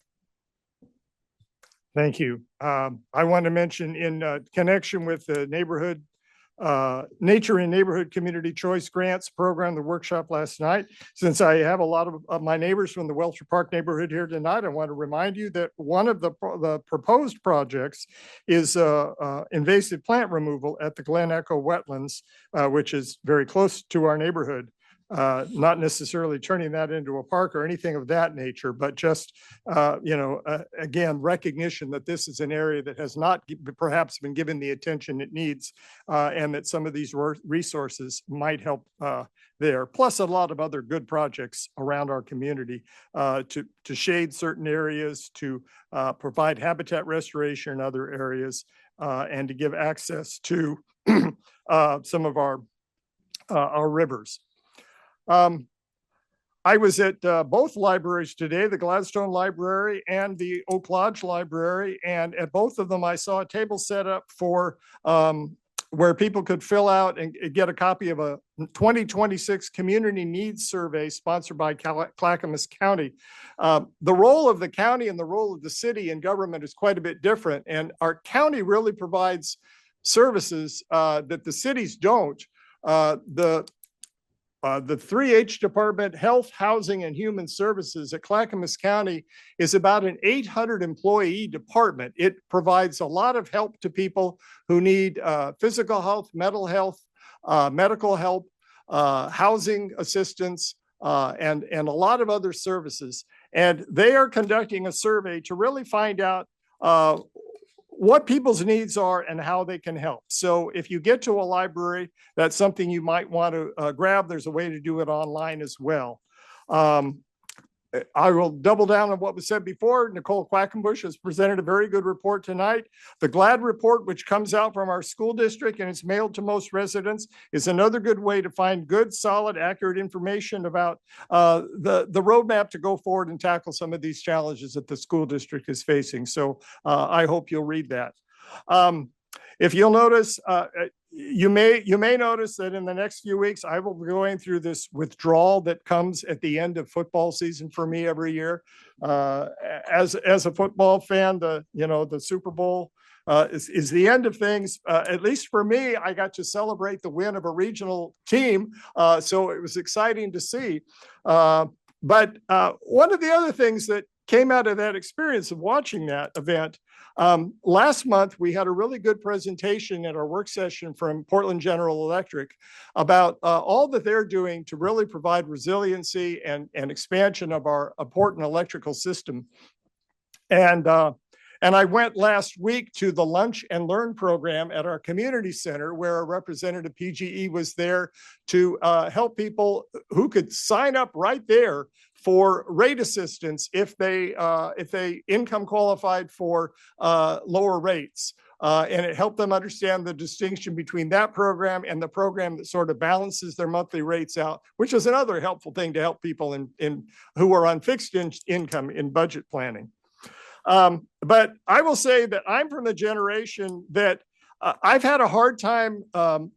Thank you. I want to mention in connection with the neighborhood Nature and Neighborhood Community Choice Grants program, the workshop last night. Since I have a lot of my neighbors from the Welcher Park neighborhood here tonight, I want to remind you that one of the proposed projects is invasive plant removal at the Glen Echo wetlands, which is very close to our neighborhood. Not necessarily turning that into a park or anything of that nature, but just, again, recognition that this is an area that has not perhaps been given the attention it needs, and that some of these resources might help there. Plus a lot of other good projects around our community to shade certain areas, to provide habitat restoration in other areas, and to give access to some of our rivers. I was at both libraries today, the Gladstone Library and the Oak Lodge Library, and at both of them I saw a table set up for where people could fill out and get a copy of a 2026 Community Needs Survey sponsored by Clackamas County. The role of the county and the role of the city in government is quite a bit different, and our county really provides services that the cities don't. The 3H department, Health, Housing, and Human Services at Clackamas County is about an 800 employee department. It provides a lot of help to people who need physical health, mental health, medical help, housing assistance, and a lot of other services. And they are conducting a survey to really find out what people's needs are and how they can help. So if you get to a library, that's something you might want to grab. There's a way to do it online as well. I will double down on what was said before. Nicole Quackenbush has presented a very good report tonight. The GLAD report, which comes out from our school district and it's mailed to most residents, is another good way to find good, solid, accurate information about the roadmap to go forward and tackle some of these challenges that the school district is facing. So I hope you'll read that. If you'll notice, you may notice that in the next few weeks, I will be going through this withdrawal that comes at the end of football season for me every year. As a football fan, the Super Bowl is the end of things. At least for me, I got to celebrate the win of a regional team, so it was exciting to see. But one of the other things that came out of that experience of watching that event, last month, we had a really good presentation at our work session from Portland General Electric about all that they're doing to really provide resiliency and expansion of our important electrical system. And I went last week to the Lunch and Learn program at our community center, where a representative PGE was there to help people who could sign up right there for rate assistance if they income qualified for lower rates. And it helped them understand the distinction between that program and the program that sort of balances their monthly rates out, which is another helpful thing to help people who are on fixed income in budget planning. But I will say that I'm from the generation that I've had a hard time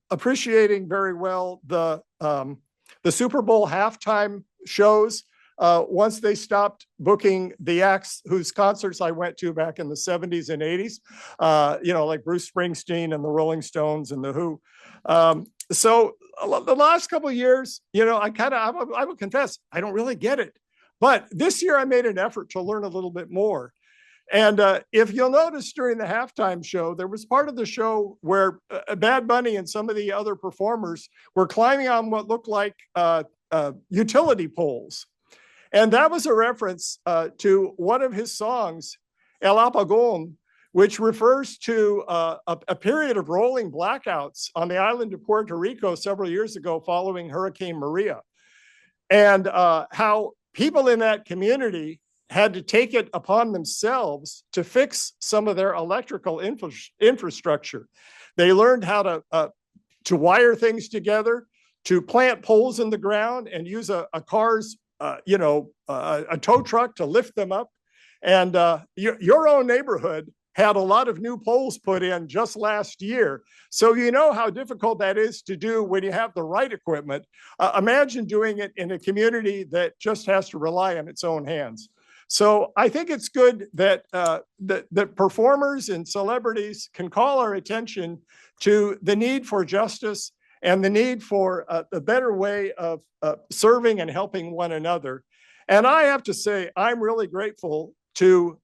appreciating very well the Super Bowl halftime shows. Once they stopped booking the acts whose concerts I went to back in the 70s and 80s, like Bruce Springsteen and the Rolling Stones and the Who. So the last couple of years, I will confess, I don't really get it. But this year I made an effort to learn a little bit more. And if you'll notice during the halftime show, there was part of the show where Bad Bunny and some of the other performers were climbing on what looked like utility poles. And that was a reference to one of his songs, El Apagón, which refers to a period of rolling blackouts on the island of Puerto Rico several years ago following Hurricane Maria. And how people in that community had to take it upon themselves to fix some of their electrical infrastructure. They learned how to wire things together, to plant poles in the ground and use a car's, a tow truck to lift them up. And your own neighborhood had a lot of new poles put in just last year. So you know how difficult that is to do when you have the right equipment. Imagine doing it in a community that just has to rely on its own hands. So I think it's good that that performers and celebrities can call our attention to the need for justice and the need for a better way of serving and helping one another. And I have to say, I'm really grateful to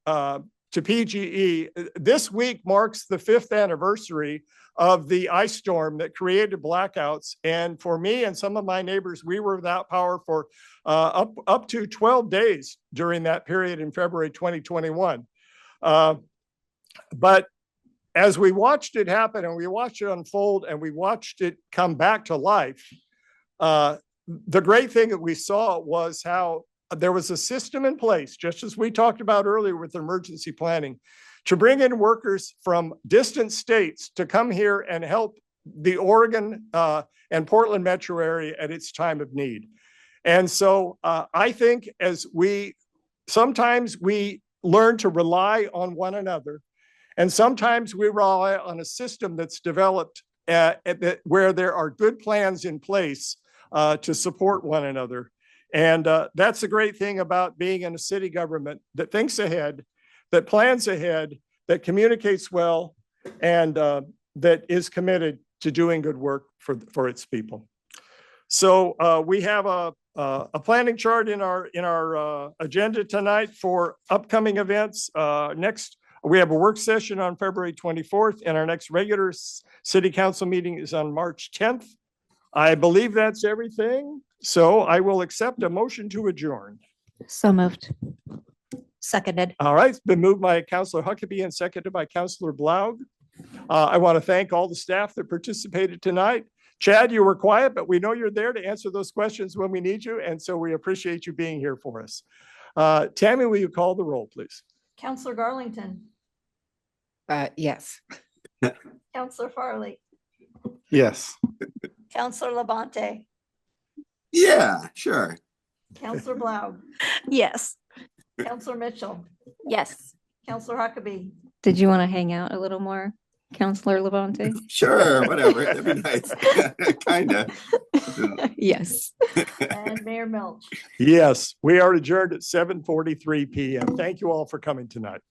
PGE. This week marks the 5th anniversary of the ice storm that created blackouts. And for me and some of my neighbors, we were without power for up to 12 days during that period in February 2021. But as we watched it happen and we watched it unfold and we watched it come back to life, the great thing that we saw was how there was a system in place, just as we talked about earlier with emergency planning, to bring in workers from distant states to come here and help the Oregon and Portland metro area at its time of need. And so I think sometimes we learn to rely on one another, and sometimes we rely on a system that's developed where there are good plans in place to support one another. And that's the great thing about being in a city government that thinks ahead, that plans ahead, that communicates well, and that is committed to doing good work for its people. So we have a planning chart in our agenda tonight for upcoming events. Next, we have a work session on February 24th, and our next regular city council meeting is on March 10th. I believe that's everything. So I will accept a motion to adjourn. So moved. Seconded. All right, it's been moved by Councilor Huckabee and seconded by Councilor Blaug. I want to thank all the staff that participated tonight. Chad, you were quiet, but we know you're there to answer those questions when we need you. And so we appreciate you being here for us. Tammy, will you call the roll, please? Counselor Garlington, Yes. Counselor Farley, Yes. Counselor Labonte, Yeah, sure. Counselor Blau, Yes. Counselor Mitchell, Yes. Counselor Huckabee, Did you want to hang out a little more, Counselor Levante? Sure, whatever. That'd be nice. Kinda. Yes. and Mayor Milch. Yes, we are adjourned at 7:43 p.m. Thank you all for coming tonight.